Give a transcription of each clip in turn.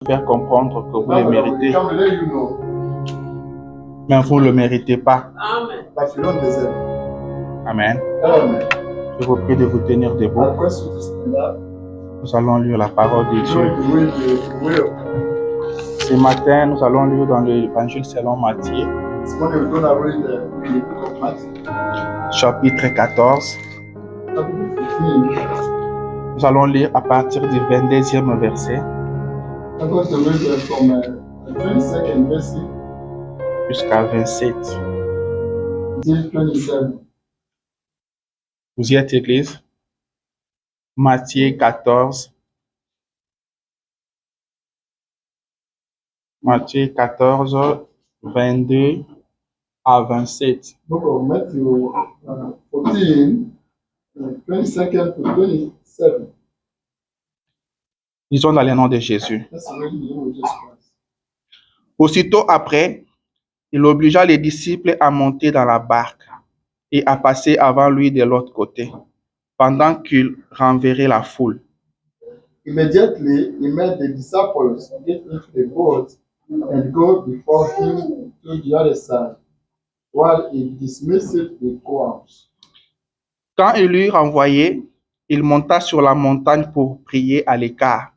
faire comprendre que vous le Now we méritez, come to let you know mais vous ne le méritez pas. that you don't deserve. Amen. Amen. Je vous prie de vous tenir I debout. request you to stand up. Nous allons lire la parole de You Dieu. know the way of Ce matin, nous allons lire dans l'évangile selon Matthieu, this morning we're gonna read the book of Matthew, chapitre 14. chapter 15. Nous allons lire à partir du 22e verset I'm going to read from 22nd verse jusqu'à 27. till 27. Vous y êtes, Église? Matthieu 14. Matthieu 14, 22 à 27. Book of Matthew 14, 22nd to 27. Lisons dans le nom de Jésus. Let's read in the name of Jesus Christ. Aussitôt après, il obligea les disciples à monter dans la barque et à passer avant lui de l'autre côté, pendant qu'il renverrait la foule. Immediately, he made the disciples get into the boat and go before him to the other side, while he dismissed the crowds. Quand il l'eut renvoyé, il monta sur la montagne pour prier à l'écart.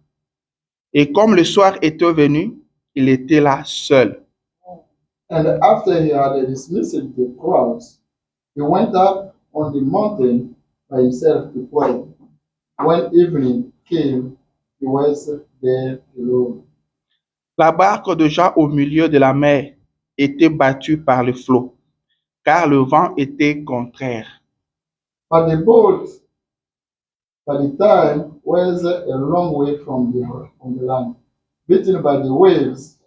Et comme le soir était venu, il était là seul. And after he had dismissed the crowds, he went up on the mountain by himself to pray. When evening came, he was there alone. La barque déjà au milieu de la mer était battue par le flot, car le vent était contraire. But the boat, by the time, was a long way from the land, beaten by the waves,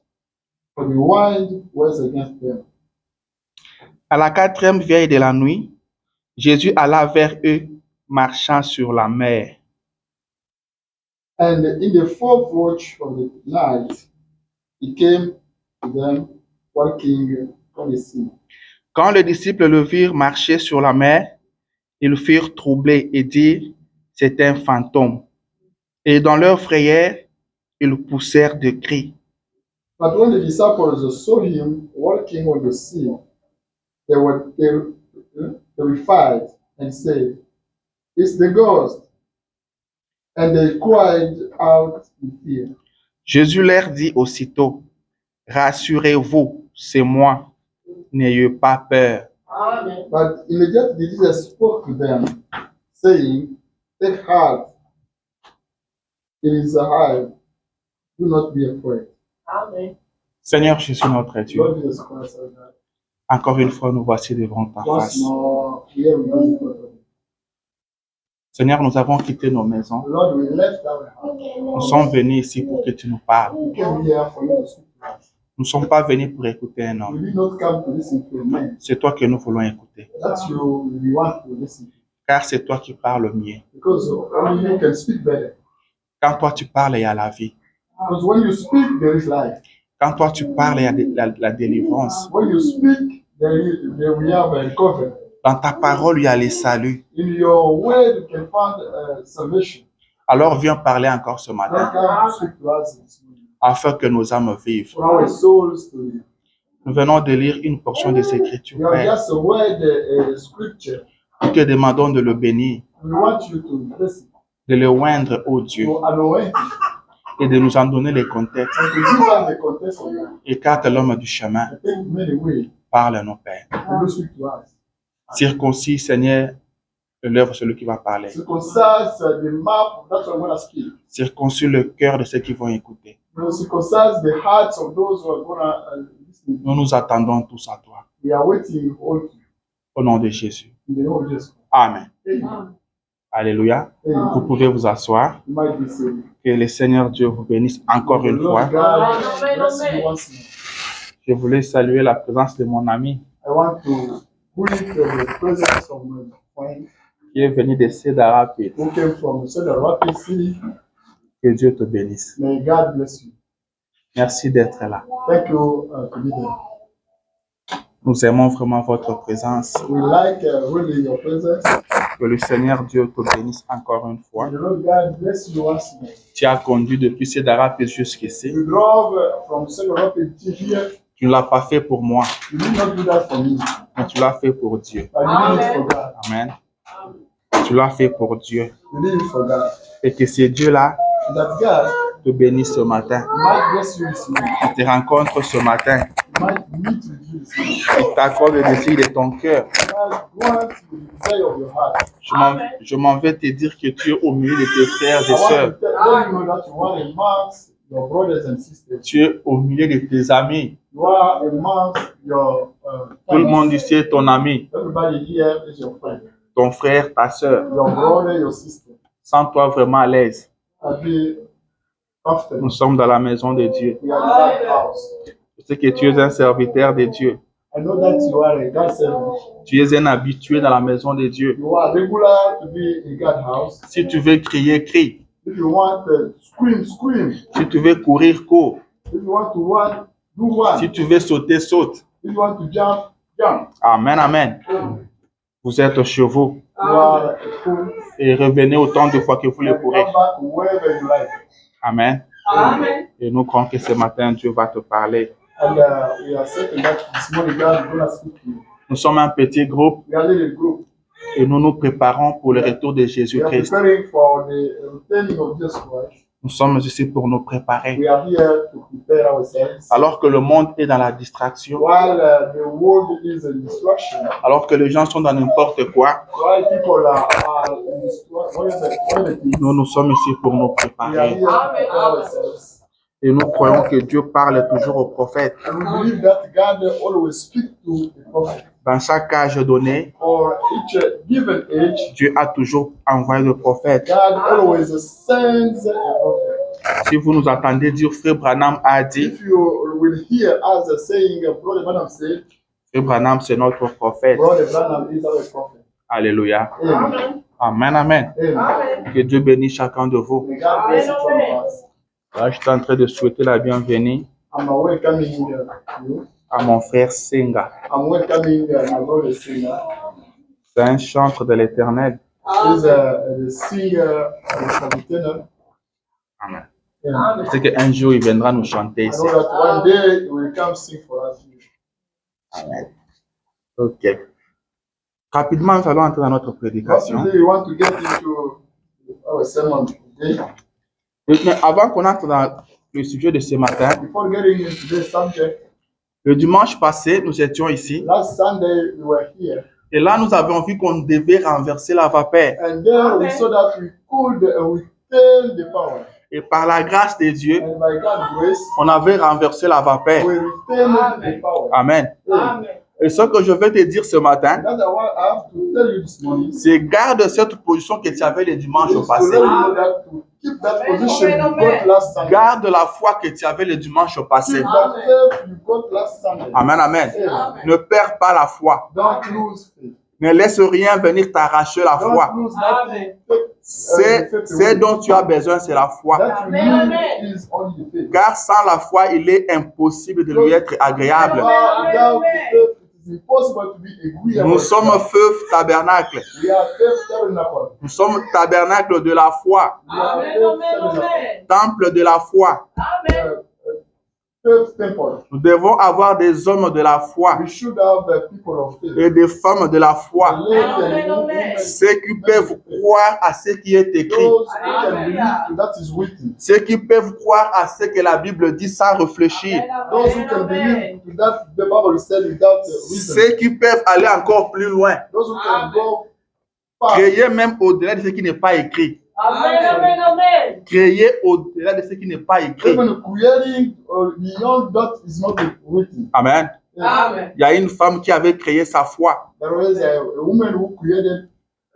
for the wind was against them. À la 4e veille de la nuit, Jésus alla vers eux, marchant sur la mer. And in the fourth watch of the night, he came to them walking on the sea. Quand les disciples le virent marcher sur la mer, ils furent troublés et dirent, c'est un fantôme. Et dans leur frayeur, ils poussèrent des cris. But when the disciples saw him walking on the sea, they were terrified and said, "It's the ghost." And they cried out in fear. Jésus leur dit aussitôt, rassurez-vous, c'est moi, n'ayez pas peur. But immediately Jesus spoke to them, saying, "Take heart, it is I. Do not be afraid." Seigneur Jésus notre Dieu, Lord Jesus Christ, our God. encore une fois, nous voici devant ta Once face. more, here we go before you. Seigneur, nous avons quitté nos maisons. Lord, we left our house. Nous sommes venus ici pour que tu nous parles. We came here for you to speak to us. Nous ne sommes pas venus pour écouter un We homme. did not come to listen to a man. C'est toi que nous voulons écouter. That's you we want to listen to. Car c'est toi qui parles mieux. Because only you can speak better. Quand toi tu parles, il y a la vie. Because when you speak, there is life. Quand toi tu parles, il y a la délivrance. When you speak, there we have a recovery. Dans ta parole, il y a les saluts. In your word, you can find salvation. Alors viens parler encore ce Then matin, come speak to us this morning. afin que nos âmes vivent. For our souls to live. Nous venons de lire une portion des Écritures, We have Père. just a word, a scripture. Nous te demandons de le bénir, We want you to listen, de le oindre, ô Dieu, to anoint it, et de nous en donner les contextes. and to give us the context of that. Écarte l'homme du chemin, I think many ways parle nos pères. to do speak to us. Circoncis, Seigneur, l'œuvre celui qui va parler. Circumcise the mouth, that's what I'm going to speak. Circoncis le cœur de ceux qui vont écouter. You circumcise the hearts of those who are going to listen. Nous nous attendons tous à toi. We are waiting all to you. Au nom de Jésus. In the name of Jesus. Amen. Amen. Alléluia. Amen. Vous pouvez vous asseoir. You might be saved. Que le Seigneur Dieu vous bénisse encore The une Lord fois. God bless you once more. Je voulais saluer la présence de mon ami I want to greet the presence of my friend qui est venu de Cedar Rapids. who came from Cedar Rapids City. Que Dieu te bénisse. May God bless you. Merci d'être là. Thank you to be there. Nous aimons vraiment votre présence. We like really your presence. Que le Seigneur Dieu te bénisse encore une fois. May the Lord God bless you once more. Tu as conduit depuis Cedar Rapids jusqu'ici. You drove from Cedar Rapids to here. Tu ne l'as pas fait pour moi, You did not do that for me, mais tu l'as fait pour Dieu. but you did it for God. Amen. Tu l'as fait pour Dieu. You did it for God. Et que ce Dieu-là That God te bénisse ce matin. might bless you this morning. Il te rencontre ce matin. Might meet with you this morning. Il t'accorde le désir de ton cœur. God grant you the desire of your heart. Je m'en vais te dire que tu es au milieu de tes frères et I want sœurs. to let you know that you are amongst your brothers and sisters. Tu es au milieu de tes amis. You are amongst your Tout le friends. monde ici est ton ami, Everybody here is your friend. ton frère, ta sœur. Your brother, your sister. Sens-toi vraiment à l'aise. I'll be comfortable. Nous sommes dans la maison de Dieu. We are in that house. Je sais que tu es un serviteur de Dieu. I know that you are a God servant. Tu es un habitué dans la maison de Dieu. You are regular to be in God's house. Si tu veux crier, crie. If you want to scream, scream. Si tu veux courir, cours. If you want to run, do run. Si tu veux sauter, saute. If you want to jump, jump. Amen, amen. Vous êtes chez vous You are a fool. et revenez autant de fois que vous le And pourrez. come back wherever you like. Amen. Et nous croyons que ce matin, Dieu va te parler. And we are certain that this morning God is going to speak to you. Nous sommes un petit groupe We are a little group. et nous nous préparons pour le retour de We are Jésus-Christ. preparing for the returning of Jesus Christ. Nous sommes ici pour nous préparer. We are here to prepare ourselves. Alors que le monde est dans la distraction, While the world is in destruction, alors que les gens sont dans n'importe quoi, while people are in destruction, nous, nous sommes ici pour nous we are préparer. here to prepare ourselves. Et nous croyons que Dieu parle toujours aux prophètes. And we believe that God always speaks to the prophet. Dans chaque âge donné, For each given age, Dieu a toujours envoyé le prophète. God always sends a prophet. Si vous nous entendez dire, Frère Branham a dit, If you will hear us saying, Brother Branham said, Frère Branham c'est notre prophète. Brother Branham is our prophet. Alléluia. Amen. Amen, amen. Amen. Que Dieu bénisse chacun de vous. May God bless each one of us. Là, je suis en train de souhaiter la bienvenue I'm welcoming you. à mon frère Senga. I'm welcoming my brother singer. C'est un chantre de l'éternel. He's the singer of the tenor. Amen. Amen. C'est qu'un jour, il viendra nous chanter I ici. know that one day he will come sing for us. Amen. Ok. Rapidement, nous allons entrer dans notre prédication. Today we want to get into our sermon today. Mais avant qu'on entre dans le sujet de ce matin, Before getting into today's subject, le dimanche passé, nous étions ici. last Sunday we were here, Et là, nous avions vu qu'on devait renverser la vapeur. and there we saw that we could return the power. Et par la grâce de Dieu, And by God's grace, on avait renversé la vapeur. we returned the power. Amen. Amen. Et ce que je vais te dire ce matin, That I have to tell you this morning. c'est garde cette position que tu avais le dimanche Is to passé. let you know that to keep that position you got last Sunday. Garde la foi que tu avais le dimanche passé. Keep that faith you got last Sunday. Amen, amen. Amen. Ne perds pas la foi. Don't lose faith. Ne laisse rien venir t'arracher la foi. Don't lose nothing. C'est dont tu as besoin, c'est la foi. That you need is only the faith. Car sans la foi, il est impossible de lui être agréable. Without the faith, it is impossible to be agreeable. Nous sommes feu tabernacle. We are faith tabernacle. Nous sommes tabernacle de la foi. We are faith tabernacle. Temple de la foi. Faith temple. Nous devons avoir des hommes de la foi We should have people of faith. et des femmes de la foi. Ladies and women, Ceux qui peuvent croire à ce qui est écrit. those who can believe to that is written. Ceux qui peuvent croire à ce que la Bible dit sans réfléchir. Those who can believe to that the Bible said without reason. Ceux qui peuvent aller encore plus loin. Those who can go far. Créer même au-delà de ce qui n'est pas écrit. Créer au-delà de ce qui n'est pas écrit. Even creating beyond that is not written. Amen. Amen. Il y a une femme qui avait créé sa foi There was a woman who created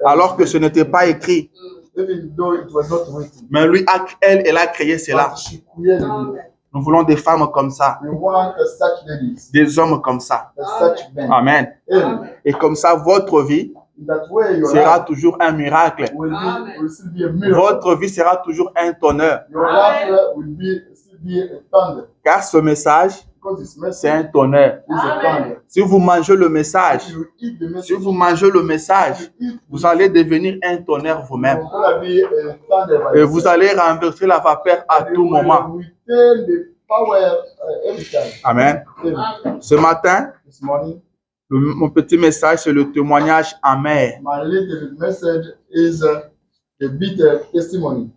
alors que ce n'était pas écrit. even though it was not written. Mais lui, elle a créé cela. But she created it. Nous voulons des femmes comme ça, We want such ladies, des hommes comme ça. such men. Amen. Amen. Et comme ça, votre vie In that way, your sera life toujours un miracle. will still be a miracle. Votre vie sera toujours un honneur. Your life will be still be a thunder. Car ce message, Because this c'est message un tonnerre. is a thunder. Si vous mangez le message, If you eat the si message, vous mangez le message, you eat vous allez devenir un tonnerre vous-même. you're gonna be a thunder by Et vous yourself. allez renverser la vapeur à And tout you will moment. retain the power every time. Amen. Amen. Ce matin, This morning, mon petit message, c'est le témoignage amer. my little message is the bitter testimony.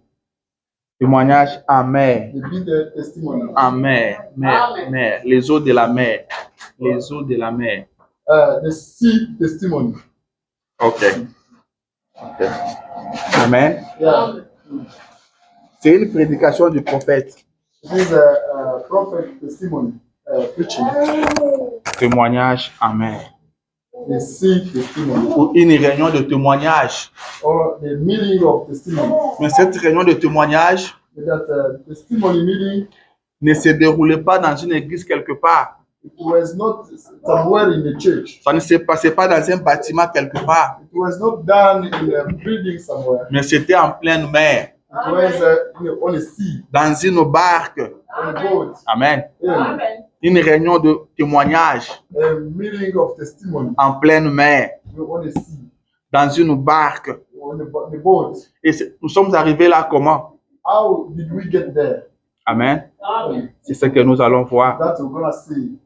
Témoignage amer. The bitter testimony. Amer. Mer. Les eaux de la mer. Les eaux de la mer. The sea testimony. Ok. Amen. Yeah. C'est une prédication du prophète. It is a prophet testimony preaching. Témoignage amer. The sea testimony. Ou une réunion de témoignage. Or the meeting of testimony. Mais cette réunion de témoignage That testimony meeting, ne se déroulait pas dans une église quelque part. it was not somewhere in the church. Ça ne se passait pas dans un bâtiment quelque part. It was not done in a building somewhere. Mais c'était en pleine mer, It was on a sea, dans une barque. on a boat. Amen. Yeah. Une réunion de témoignage A meeting of testimony en pleine mer, on a sea, dans une barque. on the boat. Et nous sommes arrivés là comment? How did we get there? Amen. C'est ce que nous allons voir. That we're gonna see.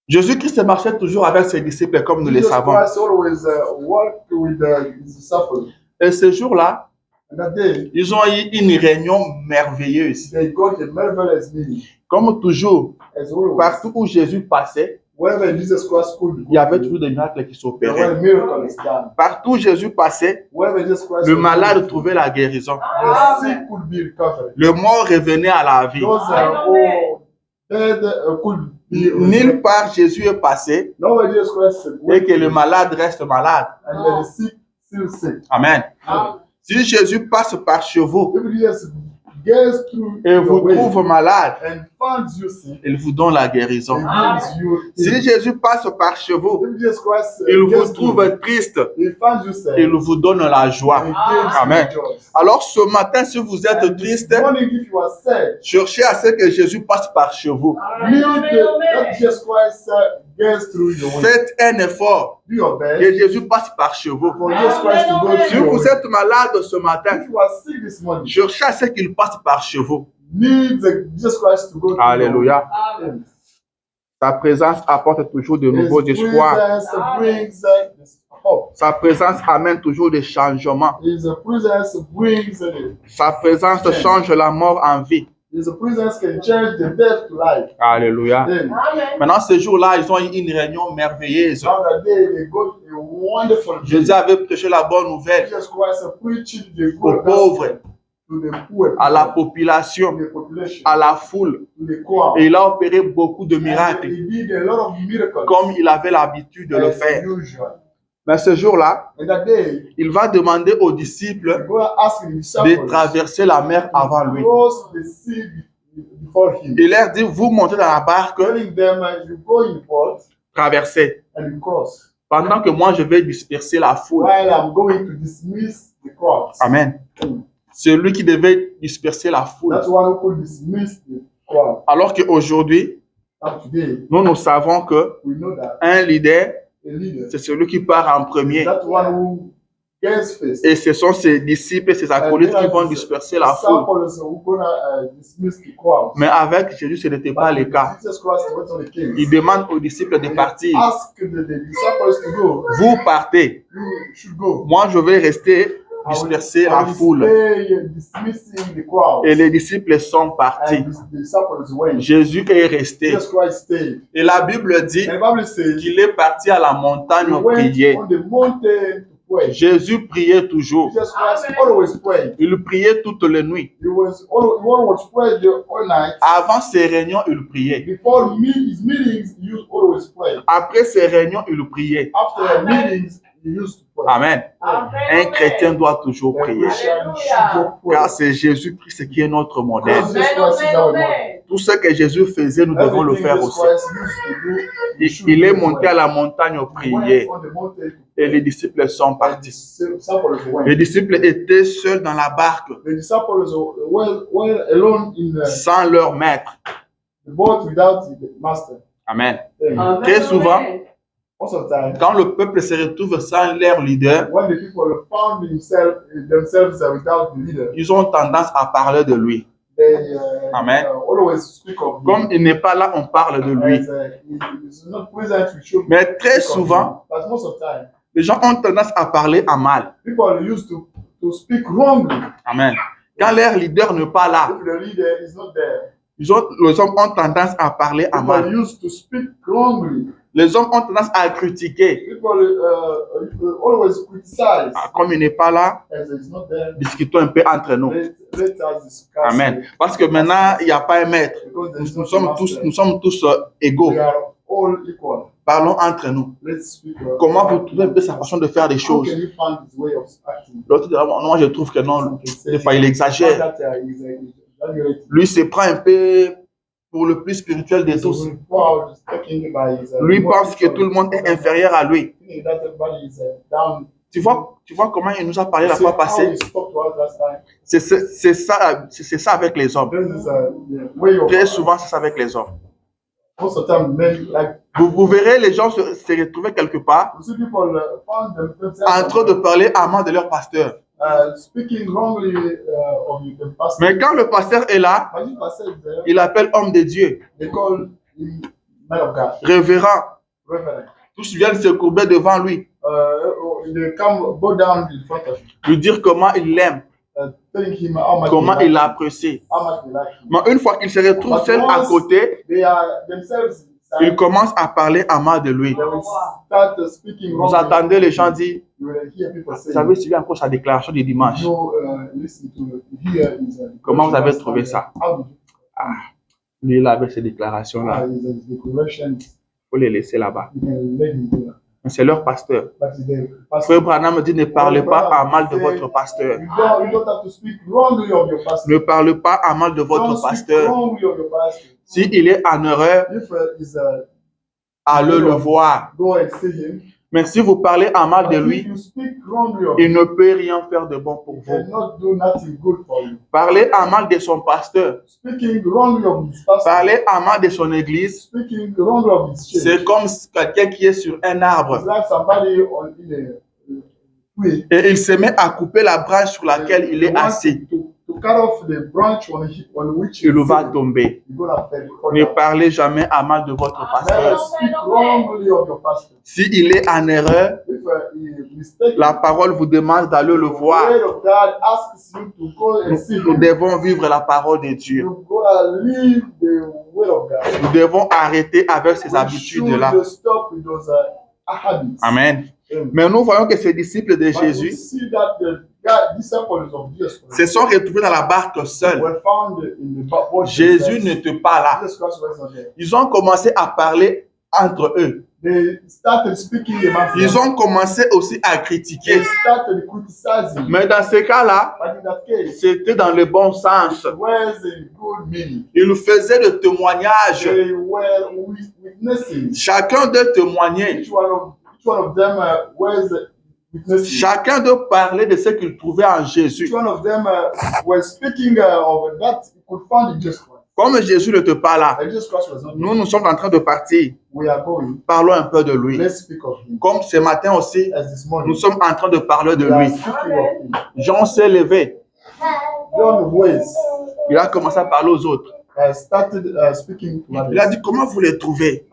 Jésus-Christ marchait toujours avec ses disciples comme nous le Jesus savons. Christ always worked with his disciples. Et ce jour-là, And that day, ils ont eu une réunion merveilleuse. they got a marvelous meeting. Comme toujours, As always, partout où Jésus passait, wherever Jesus Christ could, il y avait toujours des miracles qui there s'opéraient. were miracles done. Partout où Jésus passait, Wherever Jesus Christ le was, malade trouvait la guérison. the sick could be recovered. Le mort revenait à la vie. Those all dead could be Nulle part Jésus est passé nowhere Jesus Christ et que le malade reste malade. and the sick still sick. Amen. Si Jésus passe par chez vous If Jesus gets through et vous your way trouve malade, and finds you sick, il vous donne la guérison. he gives you Si healing. Jésus passe par chez vous, If Jesus Christ il vous gets through, trouve triste, he finds you sick, il vous donne la joie. he gives Amen. you joy. Alors ce matin, si vous êtes And triste, this morning, if you are sad, cherchez à ce que Jésus passe par chez vous. need that Jesus Christ gets through your way. Faites un effort Do your que best Jésus passe par chez vous. for Jesus Christ to go Si through your vous way. êtes malade ce matin, If you are sick this morning, cherchez à ce qu'il passe par chez vous. need Jesus Christ to go through your way. Alléluia. Amen. Sa présence apporte toujours de nouveaux His espoirs. presence brings hope. Sa présence amène toujours des changements. His presence brings Sa présence change la mort en vie. His presence can change the death to life. Alléluia. Amen. Maintenant, ce jour-là, ils ont eu une réunion merveilleuse. On that day they got a wonderful Jésus avait prêché la bonne nouvelle Jesus Christ preaching the aux good pauvres, gospel to the poor, à la to population, the population, à la foule. to the crowd. Et il a opéré beaucoup de And miracles, he did a lot of miracles comme il avait l'habitude de le as faire. usual. Mais ce jour-là, And that day, il va demander aux he disciples go ask the de disciples traverser la mer avant lui. cross the sea before him. Il leur dit, vous montez dans la barque, Telling them, you go in the port traversez. and you cross. Pendant que moi, je vais disperser la foule. While I'm going to dismiss the crowds. Amen. Celui qui devait disperser la foule. That's one who could dismiss the crowd. Alors qu'aujourd'hui, And today, nous savons que we know that un leader, a leader, c'est celui qui part en premier. that one who gets first. Et ce sont ses disciples et ses acolytes qui vont disperser la foule. Disciples who gonna dismiss the crowd. Mais avec Jésus, ce n'était pas le cas. Jesus Christ went on the king. Il demande aux disciples de partir. Ask the disciples to go. Vous partez. You should go. Moi, je vais rester disperser la foule. Stay dismissing the crowd. Et les disciples sont partis. And the disciples went. Jésus est resté. Jesus Christ stayed. Et la Bible dit And the Bible says qu'il est parti à la montagne he went prier. on the mountain to pray. Jésus priait toujours. Jesus Christ always prayed. Il priait toutes les nuits. He was praying all night. Avant ses réunions, il priait. Before his meetings, he used always pray. Après ses réunions, il priait. After meetings, he used to pray. Amen. Un chrétien doit toujours The prier. Christian should go pray. Car c'est Jésus-Christ qui est notre modèle. Because Jesus Christ is our Lord. Tout ce que Jésus faisait, nous devons le everything faire Jesus aussi. Christ used to do, we should Il est do monté à well. la montagne He prier went on the mountain to et les pray. disciples sont And the partis. disciples went. Les disciples étaient seuls dans la barque, The disciples were alone in sans leur maître. the boat without the master. Amen. Amen. Très souvent, Most of the time, quand le peuple se retrouve sans leur leader, when the people found themselves without the leader, ils ont tendance à parler de lui. they Amen. always speak of him. Comme il n'est pas là, on parle de lui. As, he is not present, we should Mais très speak of souvent, him. But most of the time, les gens ont tendance à parler à mal. people used to speak wrongly Amen. Quand leur leader n'est pas là, if the leader is not there. les hommes ont tendance à parler à People mal. used to speak wrongly. Les hommes ont tendance à critiquer. People always criticize. Comme il n'est pas là, As he's not there, discutons un peu entre nous. let us discuss. Amen. Parce que maintenant, il n'y a pas un maître. Because there is Nous no sommes master. tous égaux. We are all equal. Parlons entre nous. Let's speak. Comment vous trouvez un peu sa façon de faire des How choses? can you find his way of acting? L'autre dit, non, moi je trouve que non, des fois il exagère. That, is exaggerating. Lui se prend un peu pour le plus spirituel de So tous. when Paul is taking by his, Lui pense que tout le monde est inférieur à lui. thinking that everybody is down. Tu vois comment il nous a parlé la See fois how passée? he spoke to us last time. C'est ça avec les hommes. This is the way of Très souvent, c'est ça avec les hommes. most of the time men like Vous verrez les gens se retrouver quelque part you see people found themselves en train de parler à mal de leur pasteur. speaking wrongly of the pastor. Mais quand le pasteur est là, But if pastor is there, il appelle homme de Dieu, they call him man of God, révérend. reverend. Tous viennent se courber devant lui, They come go down in front of him, lui dire comment il l'aime, telling him how much comment they il like him, l'apprécie. how much they like him. Mais une fois qu'il se retrouve seul à côté, They are themselves. il commence à parler à mal de lui. They will start speaking Vous wrongly. attendez les gens dire, You will hear people say, vous avez suivi encore sa déclaration du dimanche. no, listen to hear his, Comment vous avez trouvé ça? How did Lui, il avait ces déclarations-là. his declaration? Il faut les laisser là-bas. You can let him do that. Mais c'est leur pasteur. But the pastor, Frère Branham dit, ne parlez pas à mal de votre pasteur. you don't have to speak wrongly of your pastor. Ne parlez pas à mal de Don't votre speak pasteur. wrongly of your pastor. S'il est en erreur, If is allez le voir. go and see him. Mais si vous parlez à mal de But if lui, you speak wrongly of il him, ne peut rien faire de bon pour he vous. cannot do nothing good for you. Parlez à mal de son pasteur. Speaking wrongly of his pastor, Parlez à mal de son église. speaking wrongly of his church. C'est comme quelqu'un qui est sur un It's arbre like somebody on in a tree. et il se met à couper la branche sur laquelle il est wants assis. to cut off the branch on which Il va sitting. tomber. You're gonna fall Ne down. parlez jamais à mal de votre Never pasteur. speak wrongly of your pastor. S'il est en erreur, If he mistaken, la parole vous demande d'aller le the voir. word of God asks you to go and see Nous him. devons vivre la parole de Dieu. You're gonna leave the word of God. Nous devons arrêter avec ces We habitudes-là. should stop with those habits. Amen. Amen. Mais nous voyons que ces disciples de But we Jésus see that the disciples of Jesus se sont retrouvés dans la barque seuls. were found in the boat. Jésus n'était pas là. Jesus Christ was not there. Ils ont commencé à parler entre eux. They started speaking among Ils them. ont commencé aussi à They critiquer. started criticizing. Mais dans ce cas-là, But in that case, c'était dans le bon sens. it was a good meaning. Ils faisaient le témoignage. They were witnessing. Chacun d'eux témoignait. Each one of them was witnessing. Chacun d'eux parlait de ce qu'il trouvait en Jésus. Each one of them was speaking of that he could find in Jesus Christ. Comme Jésus n'était pas là, And Jesus Christ was not there. nous sommes en train de partir. We are going. Parlons un peu de lui. Let's speak of him. Comme ce matin aussi, As this morning, nous sommes en train de parler de we are lui. speaking of him. Jean s'est levé. John Weiss Il a commencé à parler aux autres. started speaking to Il a others. dit, comment vous les trouvez?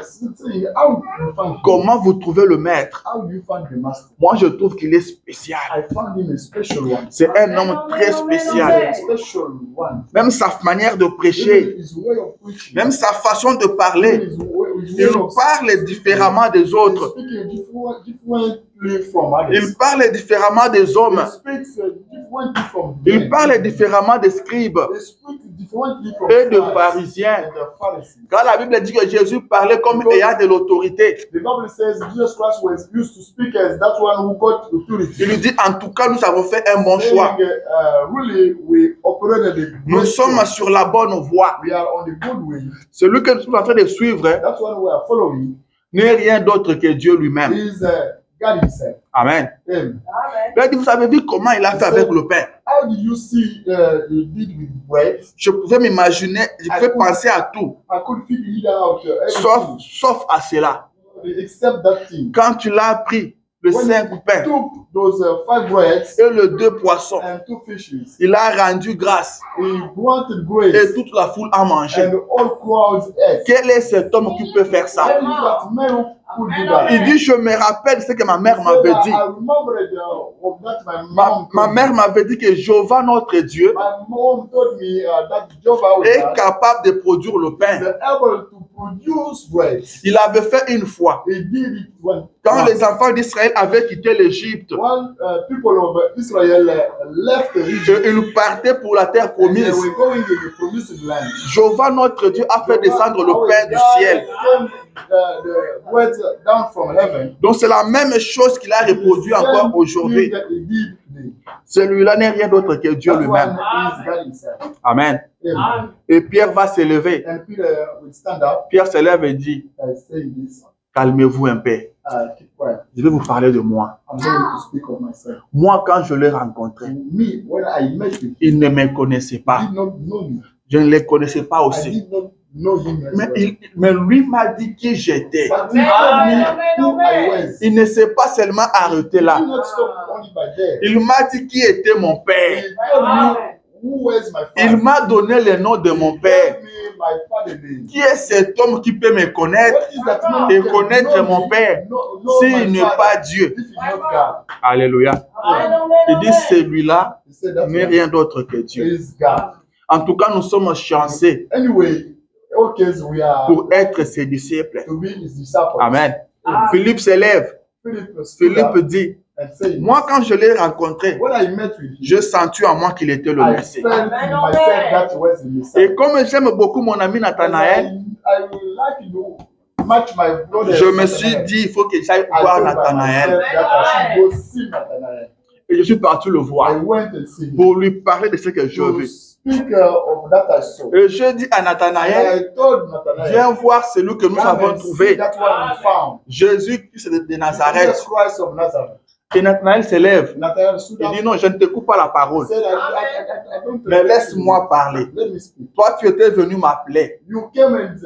Saying, how do you find him? Comment vous trouvez le maître? How do you find the master? Moi, je trouve qu'il est spécial. I found him a special one. C'est un homme très He's spécial. a special one. Même sa manière de prêcher, His way of preaching. même sa façon de parler, His way il of parle différemment des autres. speaking differently from others. Il parle différemment des hommes. He speaks differently from Il them. parle différemment des scribes. They speak differently from et de scribes pharisiens. and the Pharisees. Quand la Bible dit que Jésus parlait comme ayant de l'autorité, The Bible says Jesus Christ was used to speak as that one who got authority. il lui dit, en tout cas, nous avons fait un bon choix. Saying, really, we operated the Nous great sommes way. sur la bonne voie. We are on the good way. Celui que nous sommes en train de suivre That's what we are following. n'est rien d'autre que Dieu lui-même. Is God Himself. Amen. Amen. Il a dit, vous avez vu comment il a fait avec le pain? How did you see He did with bread? Je pouvais m'imaginer, je pouvais penser à tout, I could figure it out. Everything, sauf à cela. except that thing. Quand tu l'as pris, le When 5 he pains took those 5 breads et le 2 poissons, and 2 fishes, il a rendu grâce he granted et grace, toute la foule a mangé. and all crowds ate. Quel est cet homme qui peut faire ça? Why is that man who could do that? Il dit, je me rappelle ce que ma mère He m'avait said, dit. I remembered of that my Ma mom told me. mère m'avait dit que Jéhovah, notre Dieu, My mom told me that Jehovah est was capable de produire le pain. able to produce bread. Il avait fait une fois. He did it Quand les enfants d'Israël avaient quitté l'Égypte, when people of Israel left Egypt, ils partaient pour la terre and they promise. were going to the promised land. Jéhovah, notre Dieu, a fait descendre le pain du ciel. The bread down from heaven. Donc c'est la même chose qu'il a reproduit encore aujourd'hui. That he did today. Celui-là n'est rien d'autre que Dieu That lui-même. one is God Himself. Amen. Amen. Et Pierre va se lever. And Peter will stand up Pierre se lève et dit, and say this. calmez-vous un peu. Keep quiet. Je vais vous parler de moi. I'm going to speak of myself. Moi, quand je l'ai rencontré, Me, when I met him, il ne me connaissait he pas. did not know me. Je ne les connaissais pas I aussi. did not know him as Mais, well. mais lui m'a dit qui j'étais. But he told me who I was. Il ne s'est pas seulement arrêté He là. did not stop only by there. Il m'a dit qui était mon He père. told me who was my Il father. m'a donné le nom de mon He père. told me my father's name. Qui est cet homme qui peut me connaître What is that man et who can connaître know mon me, père know s'il my n'est father, pas Dieu? if he's not God? Alléluia. Il dit celui-là He said that n'est rien d'autre que Dieu. is God. En tout cas, nous sommes chanceux Anyway, all cases we are pour être ses disciples. to be his disciples. Amen. Amen. Philippe s'élève. Philip stood up Philippe dit, and said, moi quand je l'ai rencontré, when I met with him, je sentis en moi qu'il était le I Messie. felt in myself that he was the Messiah. Et comme j'aime beaucoup mon ami Nathanaël, I would like to match my brother. je me suis dit, il faut que j'aille voir Nathanaël. I should go see Nathanael. Et je suis parti le I voir went and see him. pour lui parler de ce que je To vis. speak of that I saw. Et je dis à And Nathanaël, I told Nathanael, viens voir celui que nous come avons and see trouvé, that one we found. Jésus-Christ de Nazareth. Jesus Christ of Nazareth. Et Nathanaël se lève. Nathanael stood Il up dit, non, je ne te coupe pas la and parole, said, I don't mais laisse-moi parler. Let me speak. Toi, tu étais venu m'appeler. You came and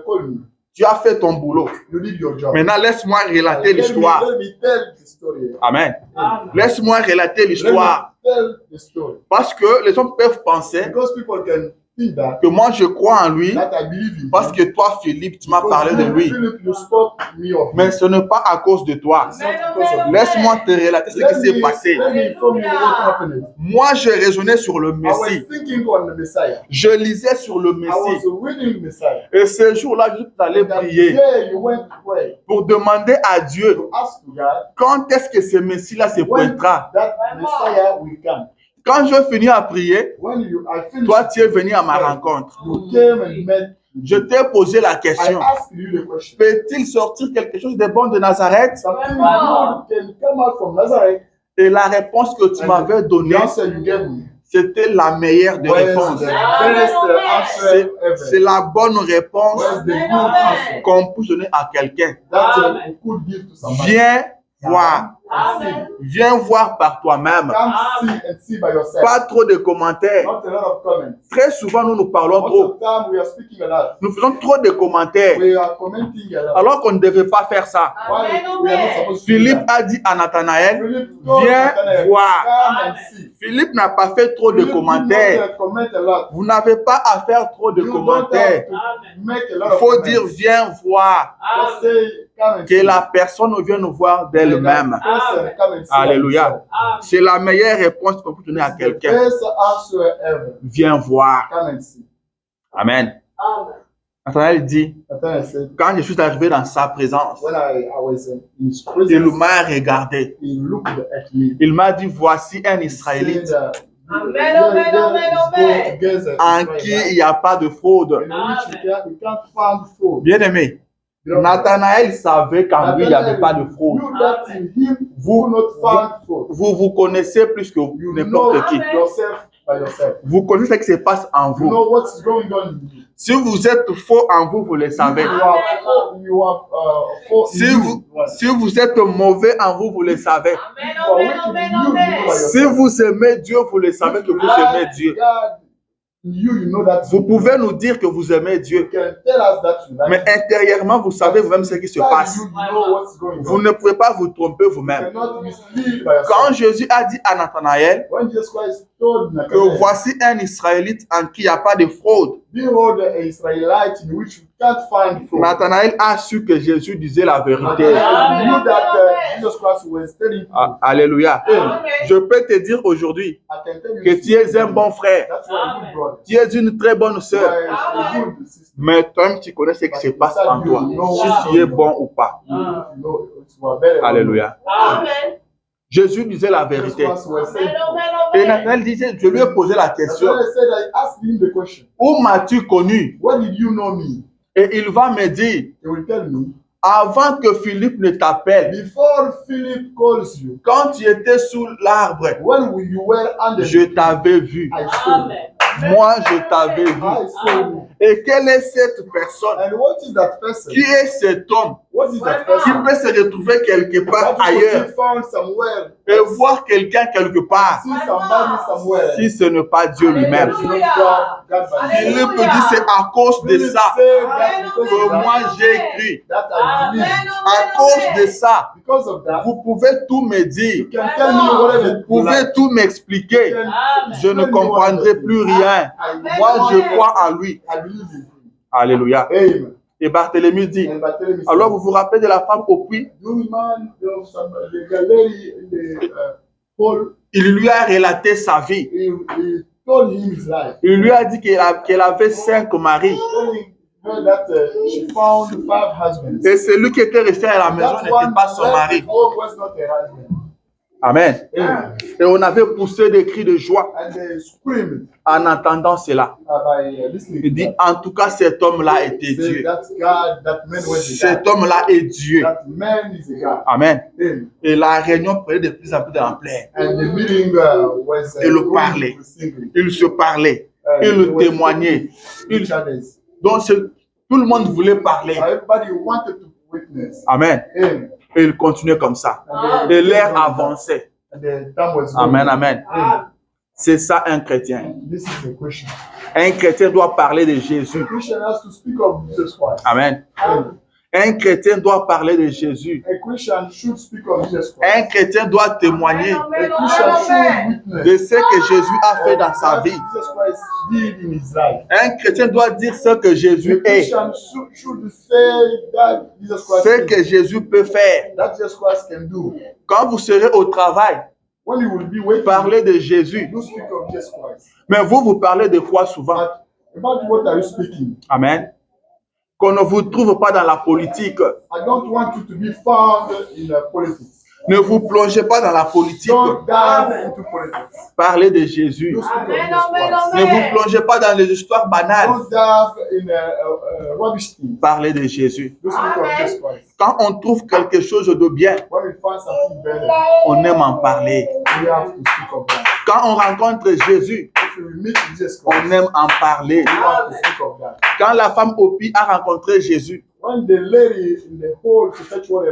called me. Tu as fait ton boulot. You did your job. Maintenant, laisse-moi relater l'histoire. Let me tell the story. Amen. Amen. Laisse-moi relater Let me l'histoire. tell the story. Parce que les hommes peuvent penser Because people can think that que moi, je crois en lui. I believe in Parce him. que toi, Philippe, tu m'as Because parlé de you, lui. Philip, you spoke me of Mais him. ce n'est pas à cause de toi. It's not because of me. Laisse-moi te relater ce qui s'est passé. Let me inform you what happened. Moi, je raisonnais sur le I was Messie. thinking on the Messiah. Je lisais sur le I Messie. was reading Messiah. Et ce jour-là, je suis allé And that prier day you went to pray pour demander à Dieu to ask to God quand est-ce que ce Messie-là se when pointera. that Messiah will come. Quand je finis à prier, When I finished, toi, tu es venu à ma rencontre. you came and met me. Je t'ai posé la I question. asked you the question. Peut-il sortir quelque chose de bon de Nazareth? Something good can come out from Nazareth. Et la réponse que tu m'avais donnée, The answer you gave me c'était la meilleure des was réponses. the best answer C'est ever. la bonne réponse Was the good answer qu'on peut donner à quelqu'un. that you could give to somebody. Viens voir. Amen. Viens voir par toi-même. Come see and see by yourself. Pas trop de commentaires. Not a lot of comments. Très souvent, nous parlons Most trop. of the time we are speaking a lot. Nous faisons trop de commentaires. We are commenting a lot. Alors qu'on ne devait pas faire ça. Why we are not supposed to do Philippe that? a dit à Nathanaël, Philip told viens Nathanael, voir. come and see. Philippe n'a pas fait trop de Philip did commentaires. not comment a lot. Vous n'avez pas à faire trop de You don't commentaires. have to make a lot Il of faut comments. dire, viens voir. Just say, come and Que see. la personne vienne nous voir d'elle-même. And that person come and see Alléluia. himself. C'est la meilleure réponse qu'on peut donner à The quelqu'un. best answer ever. Viens voir. Come and see. Amen. Nathanaël dit, Nathanael said, quand je suis arrivé dans sa présence, when I was in his il presence, m'a regardé. he looked at me. Il m'a dit, voici un He Israélite said, Amen, amen, amen, amen. en qui il n'y a pas de fraude. Bien aimé, Nathanaël savait qu'en lui il n'y avait pas de fraude. Vous connaissez plus que n'importe qui. Vous connaissez ce qui se passe en vous. Si vous êtes faux en vous, vous le savez. Si vous êtes mauvais en vous, vous le savez. Si vous aimez Dieu, vous le savez que vous aimez Dieu. Vous pouvez nous dire que vous aimez Dieu, mais intérieurement, vous savez vous-même ce qui se passe. Vous ne pouvez pas vous tromper vous-même. Quand Jésus a dit à Nathanaël que voici un Israélite en qui il n'y a pas de fraude, Nathanaël a su que Jésus disait la vérité. Alléluia. Je peux te dire aujourd'hui que tu es un bon frère. Tu es une très bonne sœur. Mais toi, tu connais ce qui se passe en toi. Si tu es bon ou pas. Alléluia. Jésus disait la vérité. Et Nathanaël disait, je lui ai posé la question. Où m'as-tu connu? Et il va me dire, avant que Philippe ne t'appelle, quand tu étais sous l'arbre, je t'avais vu. Moi, je t'avais vu. Et quelle est cette personne? Qui est cet homme qui peut se retrouver quelque part ailleurs et voir quelqu'un quelque part si ce n'est pas Dieu lui-même? Il peut dire c'est à cause de ça que moi j'ai écrit. À cause de ça, vous pouvez tout me dire. Vous pouvez tout m'expliquer. Je ne comprendrai plus rien. Moi, je crois en lui. Alléluia. Et Barthélemy dit, alors vous vous rappelez de la femme au puits? Il lui a relaté sa vie. Il lui a dit qu'elle avait 5 maris. Et celui qui était resté à la maison n'était pas son mari. Amen. Et on avait poussé des cris de joie en entendant cela. Il dit, en tout cas, cet homme-là était Dieu. Cet homme-là est Dieu. Amen. Et la réunion prenait de plus en plus d'ampleur. Il parlait. Il se parlait. Il témoignait. Donc, tout le monde voulait parler. Amen. Et il continuait comme ça. Et l'air avançait. Amen, amen. C'est ça un chrétien. Un chrétien doit parler de Jésus. Amen. Un chrétien doit parler de Jésus. Un chrétien doit témoigner de ce que Jésus a fait dans sa vie. Un chrétien doit dire ce que Jésus est. Ce que Jésus peut faire. Quand vous serez au travail, parlez de Jésus. Mais vous parlez de quoi souvent? Amen. Qu'on ne vous trouve pas dans la politique. Ne vous plongez pas dans la politique. Parlez de Jésus. Ne vous plongez pas dans les histoires banales. Parlez de Jésus. Quand on trouve quelque chose de bien, on aime en parler. Quand on rencontre Jésus, on aime en parler. Quand la femme au puits a rencontré Jésus,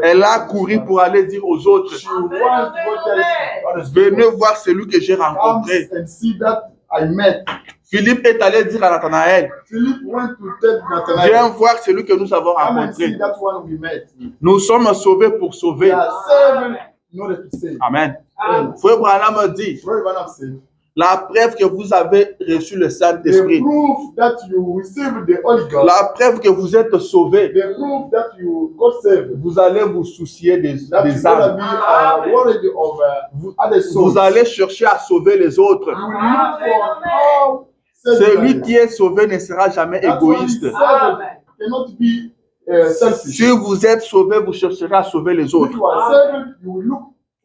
elle a couru pour aller dire aux autres, venez voir celui que j'ai rencontré. Philippe est allé dire à Nathanaël, viens voir celui que nous avons rencontré. Nous sommes sauvés pour sauver. Amen. Frère Branham dit, la preuve que vous avez reçu le Saint-Esprit, la preuve que vous êtes sauvés, vous allez vous soucier des âmes. Vous allez chercher à sauver les autres. Celui qui est sauvé ne sera jamais égoïste. Si vous êtes sauvé, vous chercherez à sauver les autres.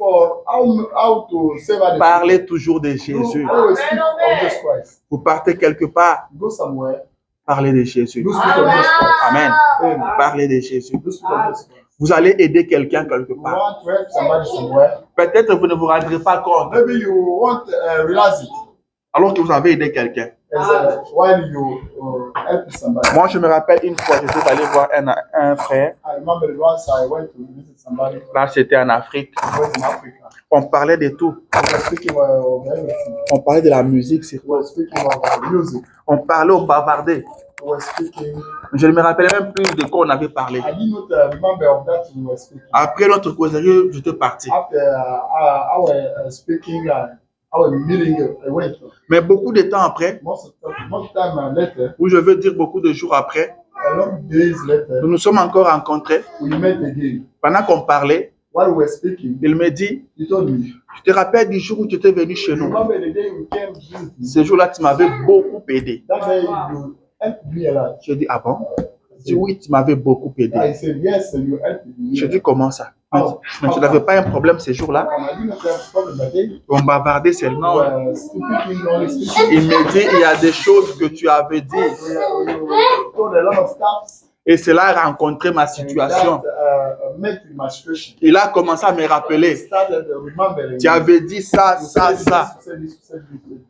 for how to save others. Parlez toujours de Jésus. You always speak of Jesus Christ. Vous partez quelque part, Go somewhere. parlez de Jésus. You speak of Jesus Christ. Amen. Amen. Parlez de Jésus. You speak of Jesus Christ. Vous allez aider quelqu'un quelque You part. want to help somebody somewhere. Peut-être vous ne vous rendrez pas compte, Maybe you won't realize it. alors que vous avez aidé quelqu'un. When you help somebody. Moi, je me rappelle une fois, je suis allé voir un frère. I remember once I went to visit somebody. Là, c'était en Afrique. I was in Africa. On parlait de tout. We were speaking of everything. On parlait de la musique, c'est We were speaking of music. on parlait au bavardé. We were speaking. Je ne me rappelais même plus de quoi on avait parlé. I did not remember of that we were speaking. Après notre causerie, j'étais parti. After our speaking, our meeting, I went. Mais beaucoup de temps après, Most time later, ou je veux dire beaucoup de jours après, a lot of days later, nous nous sommes encore rencontrés. we met again. Pendant qu'on parlait, While we were speaking, il me dit, he told me, je te rappelle du jour où tu étais venu chez nous. remember the day we came to visit me? Ce jour-là, tu m'avais beaucoup aidé. That day you helped me a lot. Je dis, ah bon? Il dit, oui, tu m'avais beaucoup I aidé. said, yes, you helped me. Je dis, comment ça? Mais tu n'avais pas un problème ce jour-là? I didn't have a problem that day. On bavardait seulement. We speaking, only speaking. Il me dit, il y a des choses que tu avais dit. We told a lot of stuff. Et cela a rencontré ma situation. That made my situation. Il a commencé à me rappeler. Started remembering. Tu avais dit ça, ça, ça.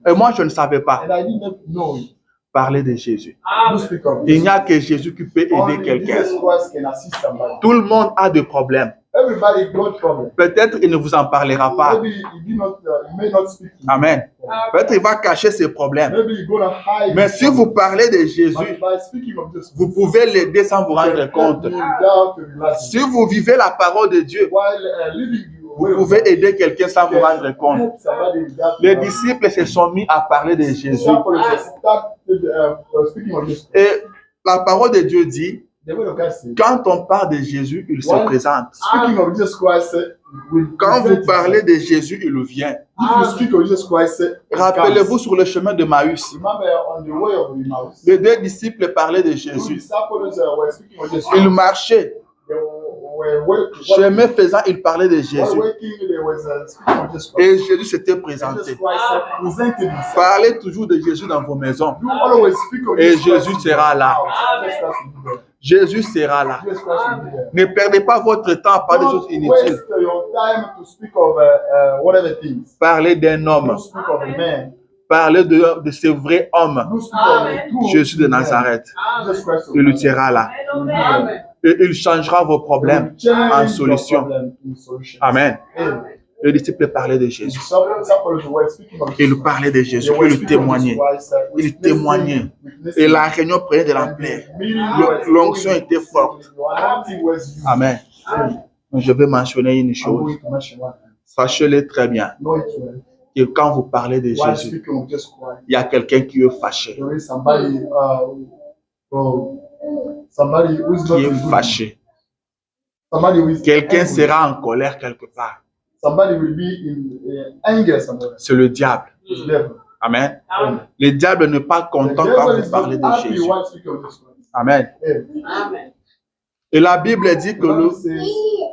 Et moi, je ne savais pas. And I didn't know it. Parler de Jésus. You speak of Il n'y a que Jésus qui peut aider only quelqu'un. Jesus Christ can assist somebody. Tout le monde a des problèmes. Everybody got problem. Peut-être il ne vous en parlera pas. Maybe he may not speak to you. Amen. Peut-être il va cacher ses problèmes. Maybe he's gonna hide. Mais si vous parlez de Jésus, But by speaking of this, vous pouvez l'aider sans vous rendre compte. Si vous vivez la parole de Dieu, while living, vous pouvez aider quelqu'un sans vous rendre compte. Les disciples se sont mis à parler de Jésus. Et la parole de Dieu dit, quand on parle de Jésus, il se présente. Speaking of Jesus Christ, Quand vous parlez de Jésus, il vient. if you speak of Jesus Christ, Rappelez-vous sur le chemin de Maüs, remember on the way of Emmaus, les deux disciples parlaient de two Jésus. disciples were speaking of Jesus. Ils marchaient. They were working. Chemin faisant, ils parlaient de While Jésus. working, they was speaking of Jesus Christ. Et Jésus s'était Jesus présenté. Christ presented himself. Parlez toujours de Jésus dans vos maisons. You always speak of Et Jesus Christ Jésus sera là. Jesus Christ will be there. Jésus sera là. Jesus Christ will be there. Ne perdez pas votre temps à parler de choses Don't inutiles. waste your time to speak of whatever things. Parlez d'un homme. You speak of a man. Parlez de ce vrai homme, You speak of a true Jésus de man. Nazareth. Jesus Christ will Il be sera là. Amen. Et il changera vos problèmes there. Change en your solution. problem in solution. Amen. Amen. Les disciples parlaient de Jésus. Some disciples were speaking of Ils Jesus Christ. parlaient de Jésus. They were Ils le speaking of témoignaient. Jesus Christ, Ils witnessing, témoignaient. witnessing. Et la réunion prenait de l'ampleur. L'onction était forte. Amen. Je vais mentionner une chose. Sachez-le très bien. Que quand vous parlez de Jésus, il y a quelqu'un qui est fâché. Qui est fâché. Quelqu'un sera en colère quelque part. Somebody will be in anger somewhere. C'est le diable. It's devil. Amen. Le diable n'est pas content quand devil vous is parlez not de happy Jésus. when speaking of Jesus Christ. Amen. Amen. Et la Bible dit que Bible says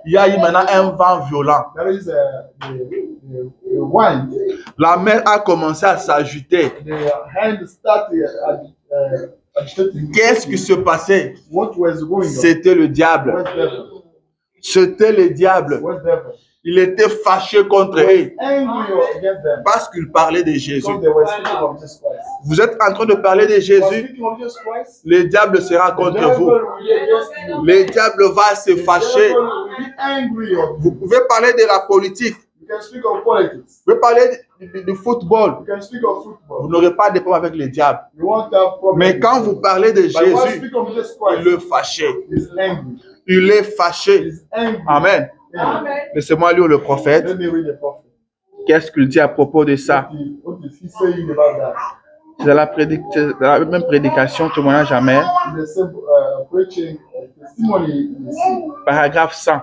il y a eu maintenant un vent violent. there is a wind. La mer a commencé à s'agiter. The hand started agitating. Qu'est-ce qui se passait? What was going on? C'était le diable. What's devil? C'était le diable. What's devil? Il était fâché contre eux Angry against them. parce qu'il parlait de Jésus. Because they were speaking of Jesus Christ. Vous êtes en train de parler de While Jésus, speaking of Jesus Christ, le diable sera the contre devil vous. will be against you. Le diable va se The fâcher. devil will be angry of Vous you. pouvez parler de la politique, You can speak of politics. vous pouvez parler du football. You can speak of Vous football. n'aurez pas de problème avec le diable. You won't have problem. Mais quand vous parlez de But when Jésus, speak of Jesus il est Christ, fâché. he's angry. Il est fâché. He's angry. Amen. Amen. Laissez-moi lire le prophète. Let me read the prophet. Qu'est-ce qu'il dit à propos de ça? What is he saying about that? C'est dans la même prédication, témoignage jamais. In the same preaching, testimony, in the same Paragraphe 100.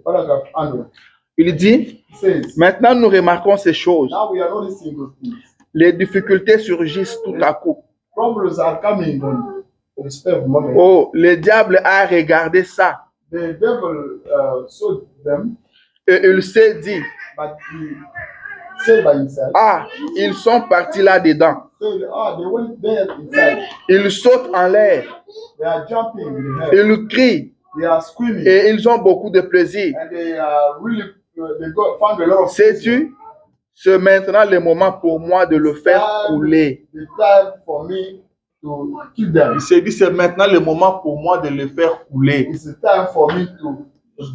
paragraph 100. Il dit, It says, maintenant nous remarquons ces choses. now we are noticing those things. Les difficultés surgissent tout à coup. Problems are coming on the spur of moment. Oh, le diable a regardé ça The devil saw them. et il s'est dit, But he said by himself. Ah, ils sont partis là-dedans. So, they went there inside. Ils sautent en l'air. They are jumping in the air. Ils crient. They are screaming. Et ils ont beaucoup de plaisir. And they are really, found a lot of. Sais-tu, c'est maintenant le moment pour moi de le faire couler. The time for me to kill them. Il s'est dit, c'est maintenant le moment pour moi de le faire couler. It's the time for me to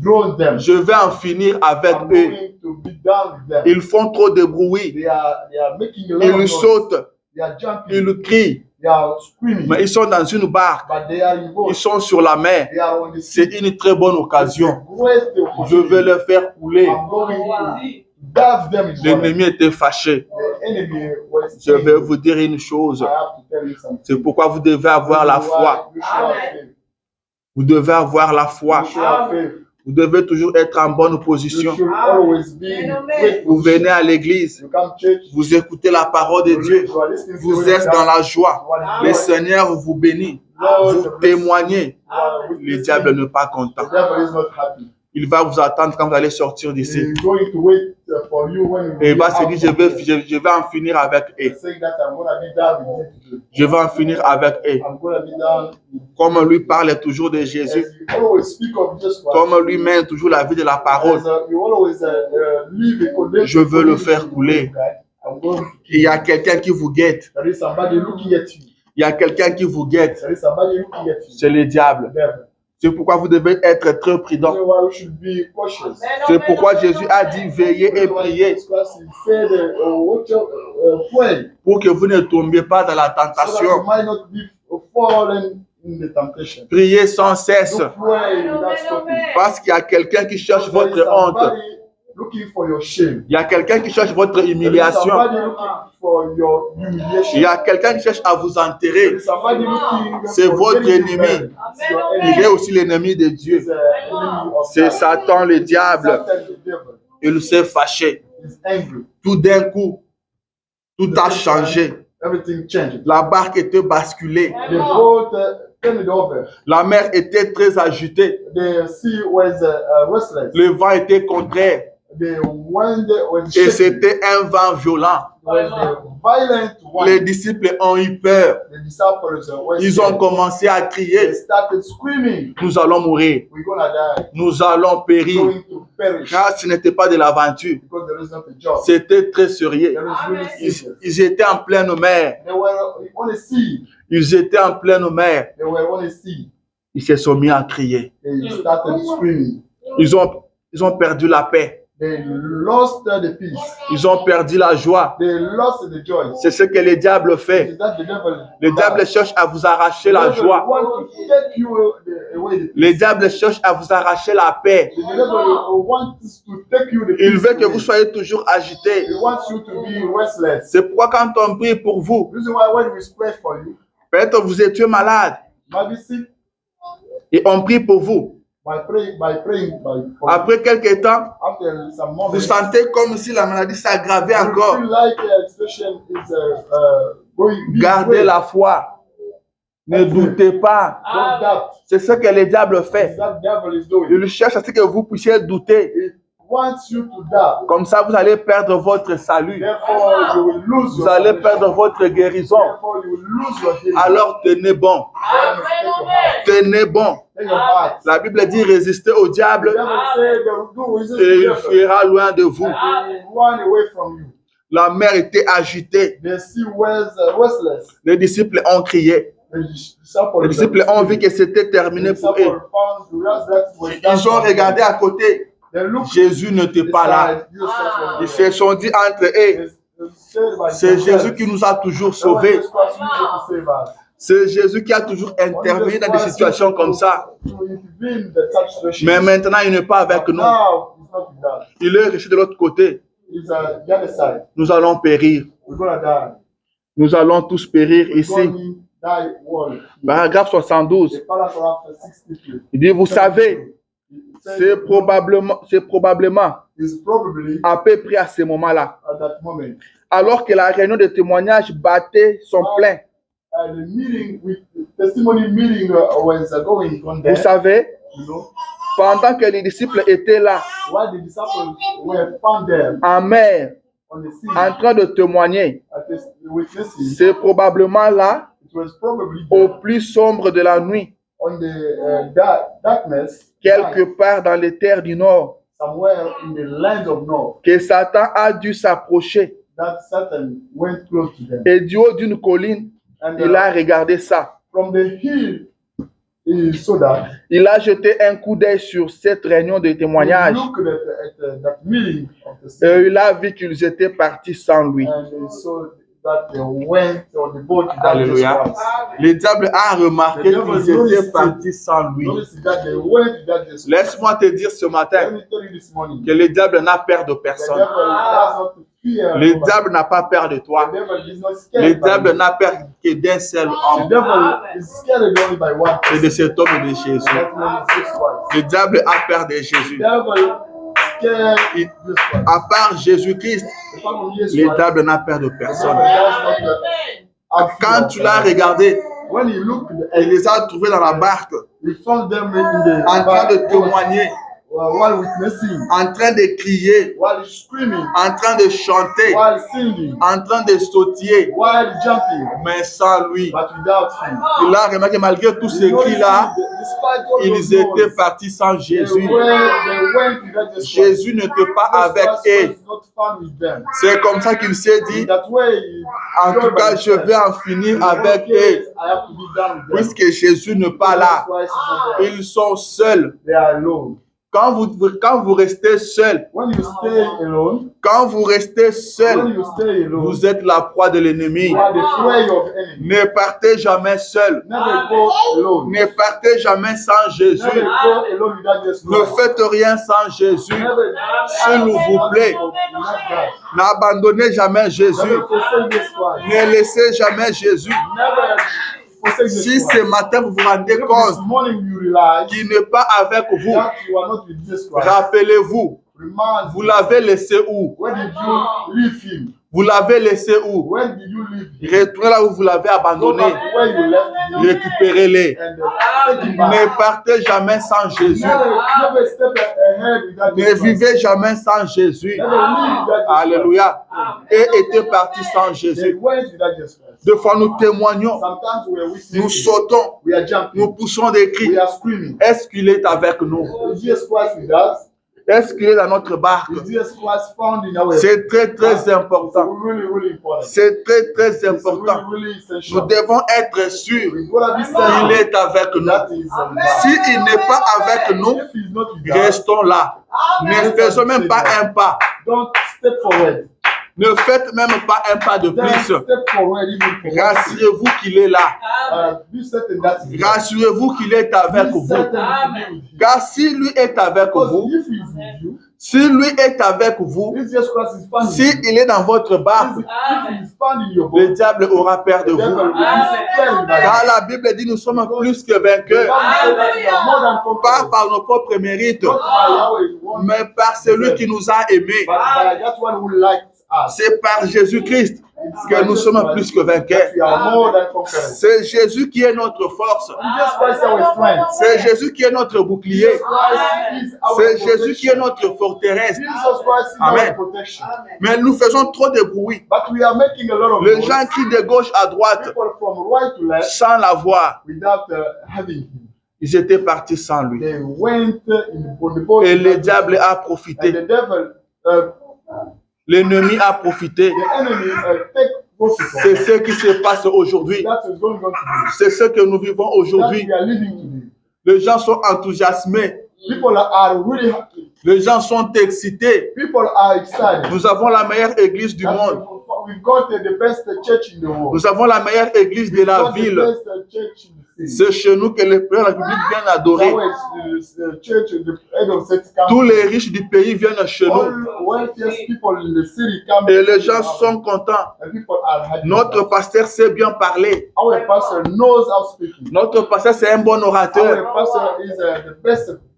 drown them. Je vais en finir avec I'm eux. going to be done with them. Ils font trop de bruit. They are making a lot Ils of noise. sautent. They are jumping. Ils crient. They are screaming. Mais ils sont dans une barque. But they are in boat. Ils sont sur la mer. They are on the sea. C'est une très bonne occasion. Great Je opportunity. vais le faire couler. I'm going to dive them in water. L'ennemi était fâché. The enemy was Je vais vous dire une chose. I have to tell you something. C'est pourquoi vous devez avoir la foi. You should have faith. Vous devez avoir la foi. You should have faith. Vous devez toujours être en bonne You position. should always be in great Vous venez position. à l'église. You come to church. Vous écoutez la parole de Dieu. You are listening to Vous the êtes word dans of la joie. God. Le Seigneur vous bénit. Vous témoignez. Le diable n'est pas content. The devil is not happy. Il va vous attendre quand vous allez sortir d'ici. He's going to wait for you when you Et il va get se out dire, of here. je vais en finir avec eux. He's saying that I'm gonna be down with you today. Je vais en finir avec eux. I'm gonna be down with you. Comme lui parle toujours de Jésus. As you always speak of Jesus Christ. Comme lui mène toujours la vie de la parole. As, you always live a condition. Je veux le faire couler. I'm going to Il y a quelqu'un qui vous guette. There is somebody looking at you. Il y a quelqu'un qui vous guette. There is somebody looking at you. C'est le diable. The devil. C'est pourquoi vous devez être très prudent. That's why we should be cautious. C'est pourquoi Jésus a dit veillez et priez Jesus Christ said, watch out, pray, pour que vous ne tombiez pas dans la so that you tentation. might not be fallen in the temptation. Priez sans cesse. Do pray without stopping. Parce qu'il y a quelqu'un qui cherche There is votre honte. somebody looking for your shame. Il y a quelqu'un qui cherche votre There is humiliation. somebody looking for your humiliation. Il y a quelqu'un qui cherche à vous There enterrer. is somebody looking C'est for votre getting you ennemi. buried. It's your Il est enemy. aussi l'ennemi de Dieu. He's the enemy of C'est God. Satan le diable. Satan, the devil, Il s'est fâché. is angry. Tout d'un coup, tout a changé. Everything changed. La barque était basculée. The boat turned over. La mer était très agitée. The sea was restless. Le vent était contraire. The wind was Et shaking. c'était un vent violent. It was a violent Les wind. disciples ont eu peur. The disciples were Ils ont scared. commencé à They crier. started screaming, Nous allons mourir. we're gonna die. Nous allons périr. Going to perish. Car ce n'était pas de l'aventure. Because there is not a job. C'était très sérieux. There is really Ils, serious. ils étaient en pleine mer. They were on a sea. Ils étaient en pleine mer. They were on a sea. Ils se sont mis à crier. They started screaming. Ils ont perdu la paix. They lost the peace. Ils ont perdu la joie. They lost the joy. C'est ce que le diable fait. Is that the devil? Le diable cherche à vous arracher The la devil joie. want to take you away the peace. Le diable cherche à vous arracher la paix. The devil wants to take you the Il peace veut que away. vous soyez toujours agité. He wants you to be restless. C'est pourquoi quand on prie pour vous, The reason why when we pray for you, peut-être vous étiez malade might be sick et on prie pour vous. by praying, Après quelques temps, after some vous moments, sentez comme si la maladie s'aggravait you encore. feel like the situation is going. Gardez la foi. Ne doutez pas. Don't doubt. C'est ce que le diable fait. That devil is doing. Il cherche à ce que vous puissiez douter. It wants you to doubt. Comme ça, vous allez perdre votre salut. Therefore, you will lose Vous your allez salvation. perdre votre guérison. Therefore, you will lose your healing. Alors tenez bon. Then take your heart. Tenez bon. Take your heart. La Bible dit résister au The diable devil said they will do resist et the il devil. fuira loin de vous. They will run away from you. La mer était agitée. The sea was restless. Les disciples ont crié. Les disciples ont vu que c'était terminé pour eux. Ils ont regardé à côté. Jésus n'était pas là. Ils se sont dit entre eux, c'est Jésus qui nous a toujours sauvés. C'est Jésus qui a toujours intervenu dans des situations comme ça. Mais maintenant, il n'est pas avec nous. Il est resté de l'autre côté. Nous allons périr. Nous allons tous périr ici. Paragraphe 72. Il dit, vous savez, c'est probablement à peu près à ce moment-là, alors que la réunion de témoignage battait son plein. Vous savez, Pendant que les disciples étaient là, while the disciples were found there en mer, on the sea, en train de témoigner, witnessing, c'est probablement là, it was probably au there, plus sombre de la nuit, on the darkness, quelque night, part dans les terres du nord, somewhere in the land of north, que Satan a dû s'approcher. that Satan went close to them. Et du haut d'une colline, And il a regardé ça. from the hill, he saw that. Il a jeté un coup d'œil sur cette réunion de He témoignage. looked at that meeting of the sea, Et il a vu qu'ils étaient partis sans lui. and he saw that they went on the boat. Alléluia. Le diable a remarqué qu'ils étaient partis sans lui. That they went without Jesus. Laisse-moi te dire ce Let matin me tell you this morning. que le diable n'a peur de The personne. devil does not fear Le nobody. diable n'a pas peur de The toi. devil is not Le scared by diable you. n'a peur que d'un seul The homme, devil is scared only by one et person. de cet homme et de Jésus. That man is Jesus Christ. Le diable a peur de The Jésus. devil scared Il- Jesus Christ. À part Jésus-Christ, The power of Jesus le Christ, diable n'a peur de the devil personne. does not have fear Quand of tu l'as them. regardé, When he looked, il les a trouvés dans la barque, he found them in the en train de témoigner, while witnessing, en train de crier, while screaming, en train de chanter, while singing, en train de sautiller, while jumping, mais sans lui. but without him. Il a remarqué malgré tous ces cris-là, ils étaient partis sans Jésus. Jésus n'était pas avec eux. C'est comme ça qu'il s'est dit, en tout cas, je vais en finir avec eux. Puisque Jésus n'est pas là, ils sont seuls. Quand vous restez seul, quand vous restez seul, vous êtes la proie de l'ennemi. Ne partez jamais seul. Ne partez jamais sans Jésus. Ne faites rien sans Jésus. S'il vous plaît, n'abandonnez jamais Jésus. Ne laissez jamais Jésus. Si ce matin vous vous rendez compte qu'il n'est pas avec vous, rappelez-vous, vous l'avez laissé où? Vous l'avez laissé où? Retournez là où vous l'avez abandonné. Récupérez-les. Ne partez jamais sans Jésus. Ne vivez jamais sans Jésus. Alléluia. Et étaient partis sans Jésus. Des fois, nous témoignons, nous sautons, nous poussons des cris. Est-ce qu'il est avec nous? Est-ce qu'il est dans notre barque? C'est très très important. C'est très très important. Nous devons être sûrs qu'il est avec nous. S'il n'est pas avec nous, restons là. Ne faisons même pas un pas. Ne faites même pas un pas de plus. Rassurez-vous qu'il est là. Rassurez-vous qu'il est avec vous. Car si lui est avec vous, si lui est avec vous, s'il est dans votre barque, le diable aura peur de vous. Car la Bible dit nous sommes plus que vainqueurs. Pas par nos propres mérites, mais par celui qui nous a aimés. C'est par Jésus-Christ que nous sommes plus que vainqueurs. C'est Jésus qui est notre force. C'est Jésus qui est notre bouclier. C'est Jésus qui est notre forteresse. Amen. Mais nous faisons trop de bruit. Les gens crient de gauche à droite sans l'avoir. Ils étaient partis sans lui. Et le diable a profité. L'ennemi a profité. C'est ce qui se passe aujourd'hui. C'est ce que nous vivons aujourd'hui. Les gens sont enthousiasmés. Les gens sont excités. Nous avons la meilleure église du monde. Nous avons la meilleure église de la ville. C'est chez nous que le président de la République vient adorer. Tous les riches du pays viennent chez nous. Et les gens sont contents. Notre pasteur sait bien parler. Notre pasteur c'est un bon orateur.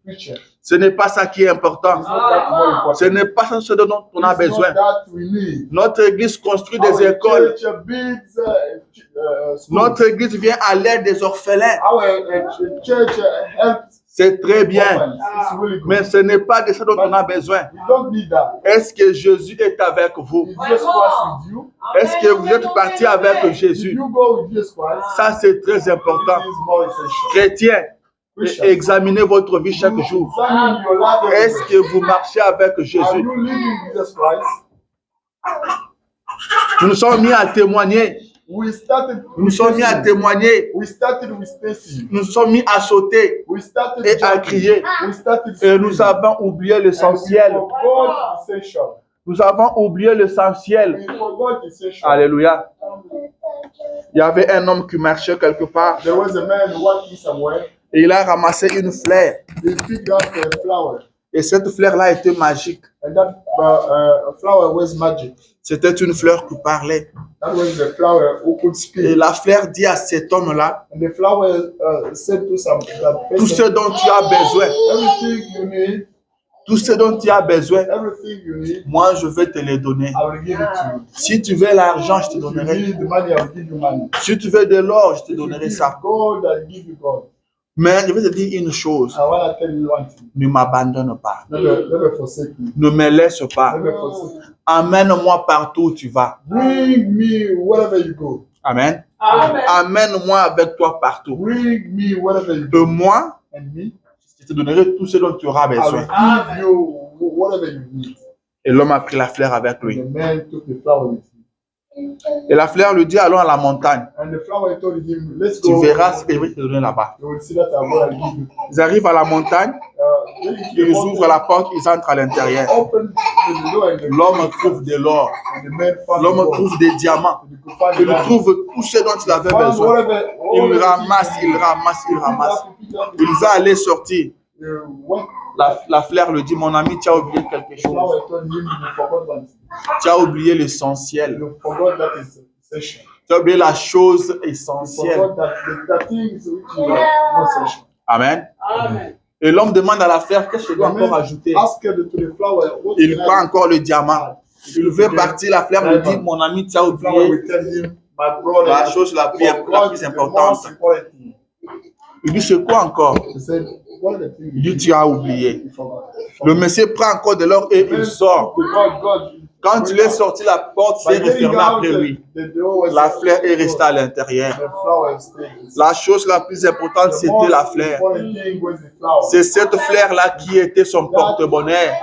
preacher. Ce n'est pas ça qui est important. It's not that more important. Ce n'est pas ce dont on a It's besoin. not that we need. Notre église construit Our des écoles. church builds, schools. Notre église vient à l'aide des orphelins. Our church helps. C'est très bien. orphans. It's really good. Mais ce n'est pas de ça dont on a besoin. We don't need that. Est-ce que Jésus est avec vous? Is Jesus Christ with you? Est-ce que vous êtes parti avec If Jésus? you go with Jesus Christ, Ça, c'est très important. it is more essential. Chrétiens, Christians, examinez votre vie chaque jour. examine your life every Est-ce day. que vous marchez avec Are Jésus? you living with Jesus Christ? Nous nous sommes mis à témoigner. We started Nous nous sommes mis à témoigner. We started with Stacy. Nous nous sommes mis à sauter We started et à jumping. crier. We started Et nous screaming. avons oublié And we l'essentiel. forgot essential. Nous avons oublié l'essentiel. We forgot essential. Alléluia. Il y avait un homme qui marchait quelque part There was a man walking somewhere. et il a ramassé une fleur. He picked up a flower. Et cette fleur-là était magique. And that flower was magic. C'était une fleur qui parlait. That was the flower who could Et speak. la fleur dit à cet homme-là, And the flower said to that tout ce person, dont tu as besoin, everything you need, tout ce dont tu as besoin, everything you need, moi je vais te les donner. I will give it to you. Si tu veux l'argent, je te If you donnerai. need the money, I will give you money. Si tu veux de l'or, je te If you donnerai need ça. gold, I will give you gold. Mais je vais te dire une chose, I want to tell you one thing. ne m'abandonne pas. Never forsake me. Ne me laisse pas. Never forsake me. Amène-moi partout où tu vas. Bring me wherever you go. Amen. Amen. Amène-moi avec toi partout. Bring me wherever you Et go. moi, And me, je te donnerai tout ce dont tu auras I will besoin. give you whatever you need. Et l'homme a pris la fleur avec lui. And the man took the flower with him. Et la fleur lui dit, allons à la montagne. And the flower told him, let's Tu go. verras ce que je vais te donner là-bas. You will see that I'm going to give you. Ils arrivent à la montagne, Then ils ouvrent la porte, ils entrent à l'intérieur. Open the door and the L'homme trouve de l'or. and the man found the L'homme gold. trouve des diamants. And he could find Il the diamond. trouve tout ce dont il avait Found besoin. whatever- Il whatever ramasse, he il ramasse, il ramasse. picked up, Il va aller sortir. went. La fleur lui dit, mon ami, tu as oublié quelque The chose. flower told him, you forgot one thing. Tu as oublié l'essentiel. You forgot that is essential. Tu as oublié la chose You essentielle. forgot that the things which are not essential. Amen. Amen. Et l'homme demande à la fleur, qu'est-ce que je dois The encore man ajouter? asked to the flower, what Il can prend I encore le diamant. Il veut partir, la fleur lui dit, mon ami, tu as The flower oublié will tell him, my brother, la chose la plus you forgot the importante. most important thing. Il dit, c'est quoi encore? He said, what are the things Il dit, tu as oublié. you forgot? Le monsieur prend encore de l'or et il sort. God. Quand il est sorti, la porte s'est refermée après lui. La fleur est restée à l'intérieur. La chose la plus importante, c'était la fleur. C'est cette fleur-là qui était son porte-bonheur.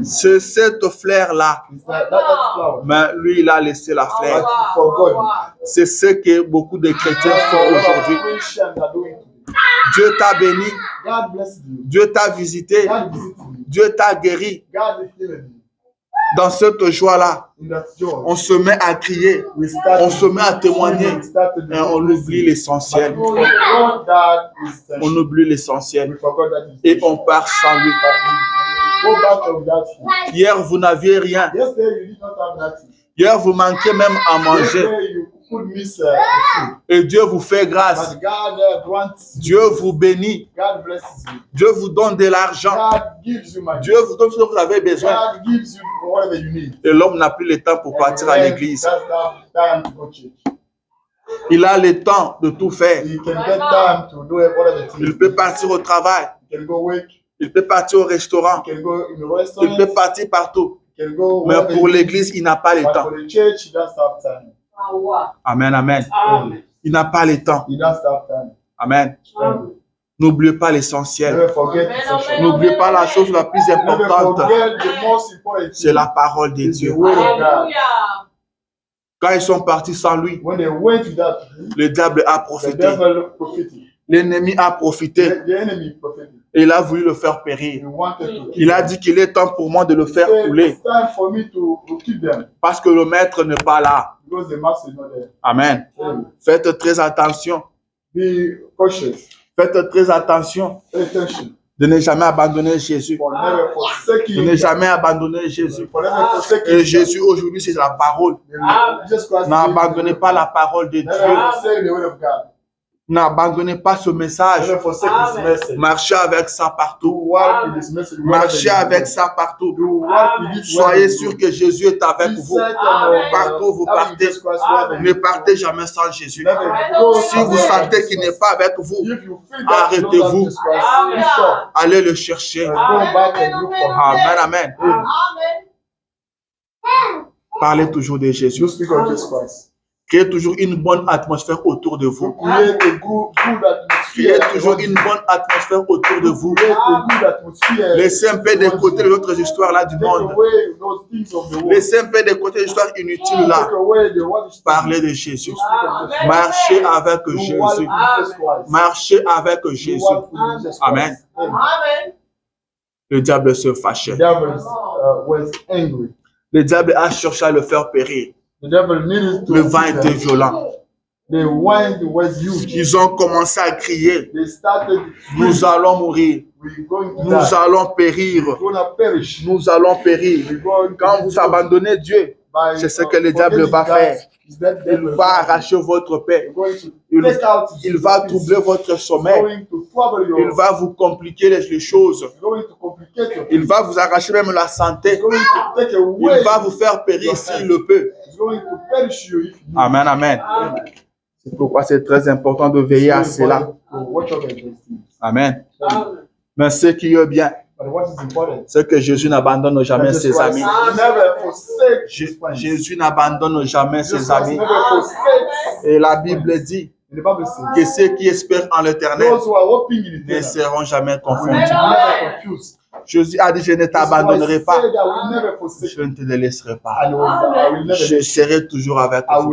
C'est cette fleur-là. Mais lui, il a laissé la fleur. C'est ce que beaucoup de chrétiens font aujourd'hui. Dieu t'a béni. Dieu t'a visité. Dieu t'a guéri. Dans cette joie-là, on se met à crier, on se met à témoigner et on oublie l'essentiel. On oublie l'essentiel et on part sans lui. Hier, vous n'aviez rien. Hier, vous manquez même à manger. Et Dieu vous fait grâce. Dieu vous bénit. Dieu vous donne de l'argent. Dieu vous donne ce dont vous avez besoin. Et l'homme n'a plus le temps pour partir à l'église. Il a le temps de tout faire. Il peut partir au travail. Il peut partir au restaurant. Il peut partir partout. Mais pour l'église, il n'a pas le temps. Amen, amen. Il n'a pas le temps. Amen. N'oubliez pas l'essentiel. N'oubliez pas la chose la plus importante. C'est la parole de Dieu. Quand ils sont partis sans lui, le diable a profité. L'ennemi a profité. Et il a voulu le faire périr. Il a dit qu'il est temps pour moi de le faire couler. Parce que le maître n'est pas là. Amen. Faites très attention. Faites très attention de ne jamais abandonner Jésus. De ne jamais abandonner Jésus. Et Jésus aujourd'hui, c'est la parole. N'abandonnez pas la parole de Dieu. N'abandonnez pas ce message. Never forsake this Amen. message. Marchez avec ça partout. Walk with this message. Marchez avec ça partout. Soyez sûr que Jésus est avec vous. Partout où vous partez. Ne partez jamais sans Jésus. Si vous sentez qu'il n'est pas avec vous, arrêtez-vous. Allez le chercher. Amen, amen. Parlez toujours de Jésus. Créez toujours une bonne atmosphère autour de vous. Créez toujours une bonne atmosphère autour de vous. Laissez un peu de côté les autres histoires là du monde. Laissez un peu de côté les histoires inutiles là. Parlez de Jésus. Marchez avec Jésus. Marchez avec Jésus. Amen. Le diable se fâchait. Le diable a cherché à le faire périr. Le vent était violent. Ils ont commencé à crier. Nous allons mourir. Nous allons périr. Nous allons périr. Quand vous abandonnez Dieu, c'est ce que le diable va faire. Il va arracher votre paix. Il va troubler votre sommeil. Il va vous compliquer les choses. Il va vous arracher même la santé. Il va vous faire périr s'il le peut. Amen, amen. C'est pourquoi c'est très important de veiller à cela. Amen. Mais ce qui est bien, c'est que Jésus n'abandonne jamais ses amis. Jésus n'abandonne jamais ses amis. Et la Bible dit que ceux qui espèrent en l'Éternel ne seront jamais confondus. Jésus a dit, je ne t'abandonnerai pas. Je ne te laisserai pas. Je serai toujours avec toi.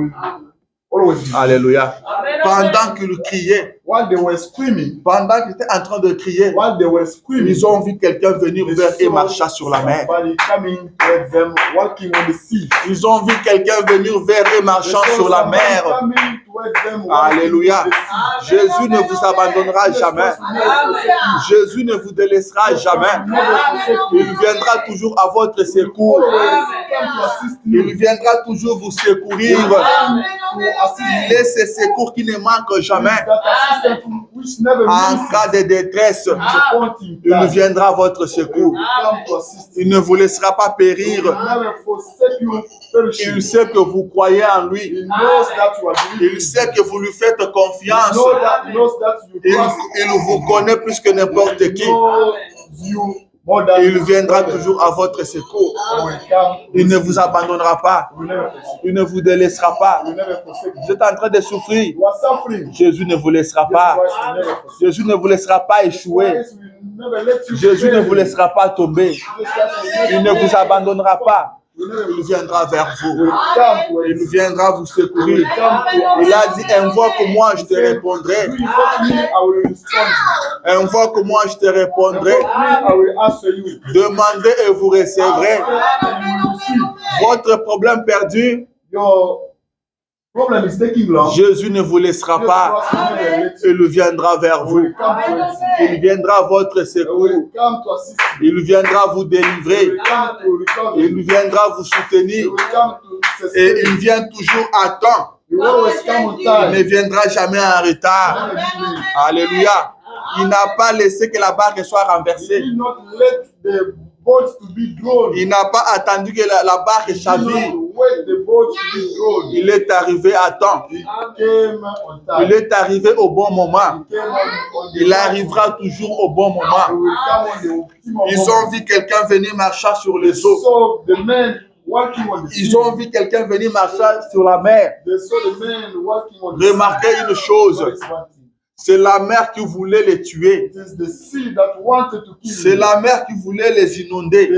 Alléluia. Pendant qu'ils criaient, pendant qu'ils étaient en train de crier, ils ont vu quelqu'un venir vers eux et marcher sur la mer. Ils ont vu quelqu'un venir vers eux marchant sur la mer. Alléluia. Jésus ne vous abandonnera jamais. Jésus ne vous délaissera jamais. Il viendra toujours à votre secours. Il viendra toujours vous secourir. Il est ce secours qui ne manque jamais. En cas de détresse, il viendra à votre secours. Il ne vous laissera pas périr. Il sait que vous croyez en lui. Il sait que vous lui faites confiance. Il vous connaît plus que n'importe qui. Il viendra toujours à votre secours. Il ne vous abandonnera pas. Il ne vous délaissera pas. Vous êtes en train de souffrir. Jésus ne vous laissera pas. Jésus ne vous laissera pas échouer. Jésus ne vous laissera pas tomber. Il ne vous abandonnera pas. Il viendra vers vous. Il viendra vous secourir. Il a dit, invoque-moi, je te répondrai. Invoque-moi, je te répondrai. Demandez et vous recevrez. Votre problème perdu, Jésus ne vous laissera pas. Il viendra vers vous. Il viendra à votre secours. Il viendra vous délivrer. Il viendra vous soutenir. Et il vient toujours à temps. Il ne viendra jamais en retard. Alléluia. Il n'a pas laissé que la barque soit renversée. Il n'a pas attendu que la barque chavire. Il est arrivé à temps. Il est arrivé au bon moment. Il arrivera toujours au bon moment. Ils ont vu quelqu'un venir marcher sur les eaux. Ils ont vu quelqu'un venir marcher sur la mer. Remarquez une chose. C'est la mer qui voulait les tuer. C'est la mer qui voulait les inonder.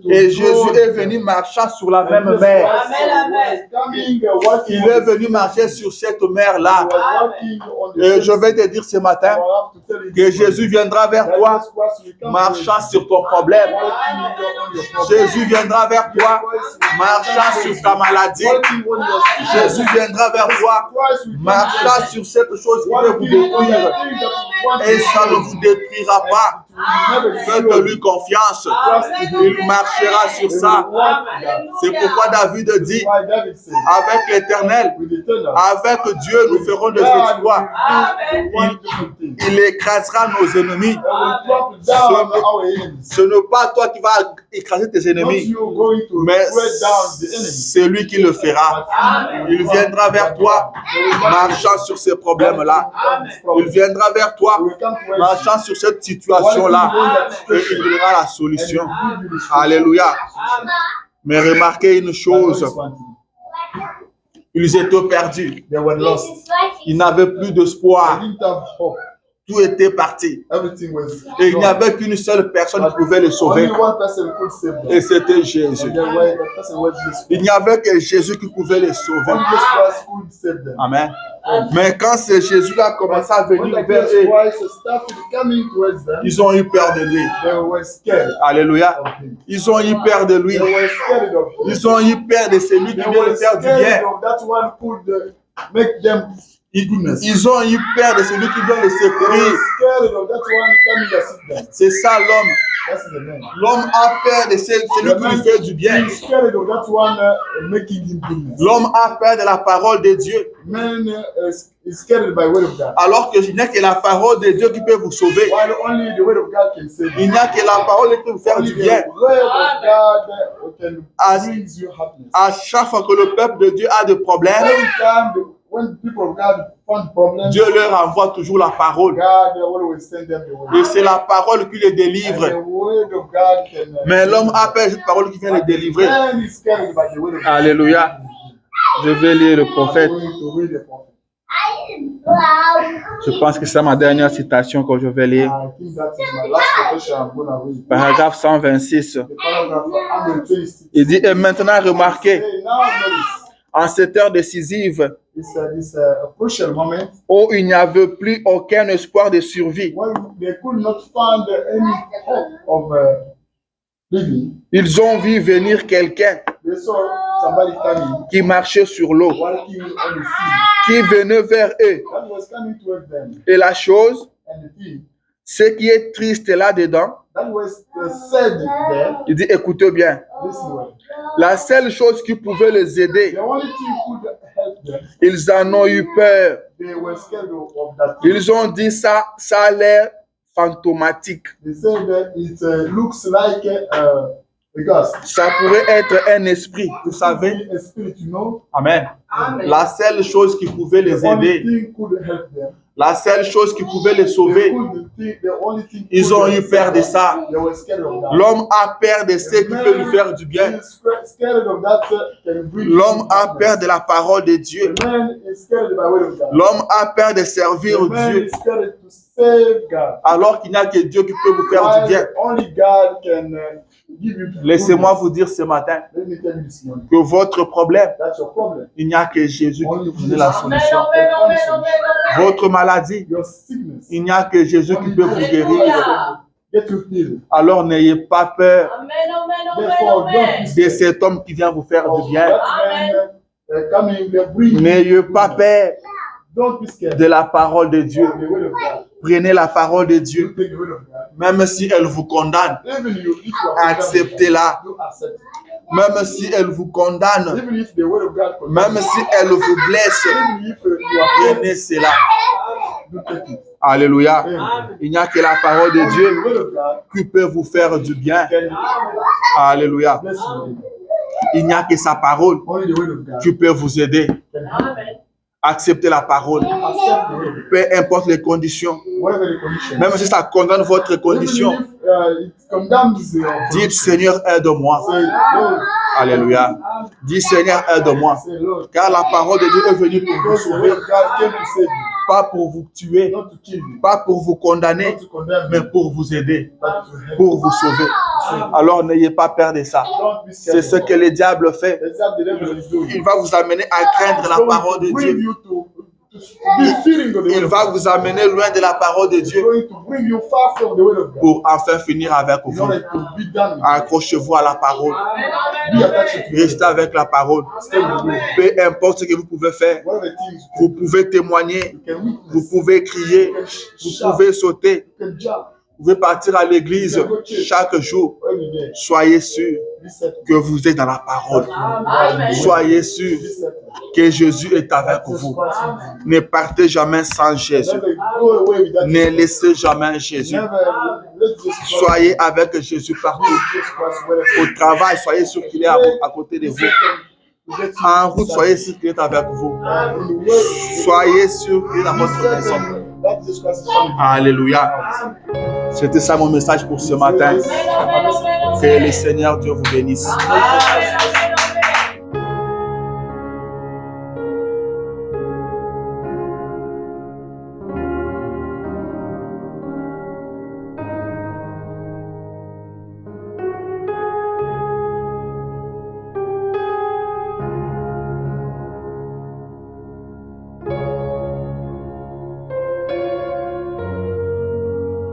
Et Jésus est venu marcher sur la même mer. Il est venu marcher sur cette mer-là. Et je vais te dire ce matin que Jésus viendra vers toi marchant sur ton problème. Jésus viendra vers toi marchant sur ta maladie. Jésus viendra vers toi marchant sur cette chose qui veut vous détruire. et ça ne vous détruira pas. Faites-lui confiance. Il marchera sur ça. C'est pourquoi David dit, avec l'Éternel, avec Dieu, nous ferons des exploits. Il écrasera nos ennemis. Ce n'est pas toi qui vas écraser tes ennemis, mais c'est lui qui le fera. Il viendra vers toi, marchant sur ces problèmes-là. Il viendra vers toi, marchant sur cette situation-là, et il donnera la solution. Alléluia. Mais remarquez une chose. Ils étaient perdus. Ils n'avaient plus d'espoir. Tout était parti. Et il n'y avait qu'une seule personne qui pouvait les sauver. Et c'était Jésus. Il n'y avait que Jésus qui pouvait les sauver. Amen. Mais quand c'est Jésus a commencé à venir vers eux, ils ont eu peur de lui. Alléluia. Ils ont eu peur de lui. Ils ont eu peur de celui qui vient de faire du bien. Ils ont eu peur de celui qui vient les secourir. C'est ça l'homme. L'homme a peur de celui qui lui fait du bien. L'homme a peur de la parole de Dieu. Alors que il n'y a que la parole de Dieu qui peut vous sauver. Il n'y a que la parole qui peut vous faire du bien. À chaque fois que le peuple de Dieu a des problèmes, Dieu leur envoie toujours la parole. Et c'est la parole qui les délivre. Mais l'homme a peur de cette parole qui vient les délivrer. Alléluia. Je vais lire le prophète. Je pense que c'est ma dernière citation que je vais lire. Paragraphe 126. Il dit, et maintenant remarquez, en cette heure décisive, où il n'y avait plus aucun espoir de survie, ils ont vu venir quelqu'un qui marchait sur l'eau, qui venait vers eux. Et la chose, ce qui est triste là-dedans, il dit, écoutez bien, la seule chose qui pouvait les aider, ils en ont eu peur. Ils ont dit ça a l'air fantomatique. Ça pourrait être un esprit, vous savez. Amen. La seule chose qui pouvait les aider, la seule chose qui pouvait les sauver, ils ont eu peur de ça. L'homme a peur de ce qui peut lui faire du bien. L'homme a peur de la parole de Dieu. L'homme a peur de servir Dieu. Alors qu'il n'y a que Dieu qui peut vous faire du bien. Laissez-moi vous dire ce matin que votre problème, il n'y a que Jésus qui peut vous donner la solution. Votre maladie, il n'y a que Jésus qui peut vous guérir. Alors n'ayez pas peur de cet homme qui vient vous faire du bien. N'ayez pas peur de la parole de Dieu. Prenez la parole de Dieu. Même si elle vous condamne, acceptez-la. Même si elle vous condamne, même si elle vous blesse, prenez cela. Alléluia. Il n'y a que la parole de Dieu qui peut vous faire du bien. Alléluia. Il n'y a que sa parole qui peut vous aider. Acceptez la parole. Peu importe les conditions. Même si ça condamne votre condition. Dites, Seigneur, aide-moi. Alléluia. Dites, Seigneur, aide-moi. Car la parole de Dieu est venue pour vous sauver. Pas pour vous tuer. Pas pour vous condamner. Mais pour vous aider. Pour vous sauver. Alors n'ayez pas peur de ça. C'est ce que le diable fait. Il va vous amener à craindre la parole de Dieu. Il va vous amener loin de la parole de Dieu pour enfin finir avec vous. Accrochez-vous à la parole. Restez avec la parole. Peu importe ce que vous pouvez faire, vous pouvez témoigner, vous pouvez crier, vous pouvez sauter, vous pouvez partir à l'église chaque jour. Soyez sûr que vous êtes dans la parole. Soyez sûr que Jésus est avec vous. Ne partez jamais sans Jésus. Ne laissez jamais Jésus. Soyez avec Jésus partout. Au travail, soyez sûr qu'il est à côté de vous. En route, soyez sûr qu'il est avec vous. Soyez sûr qu'il est dans votre maison. Alléluia. C'était ça mon message pour ce matin. Que le Seigneur Dieu vous bénisse.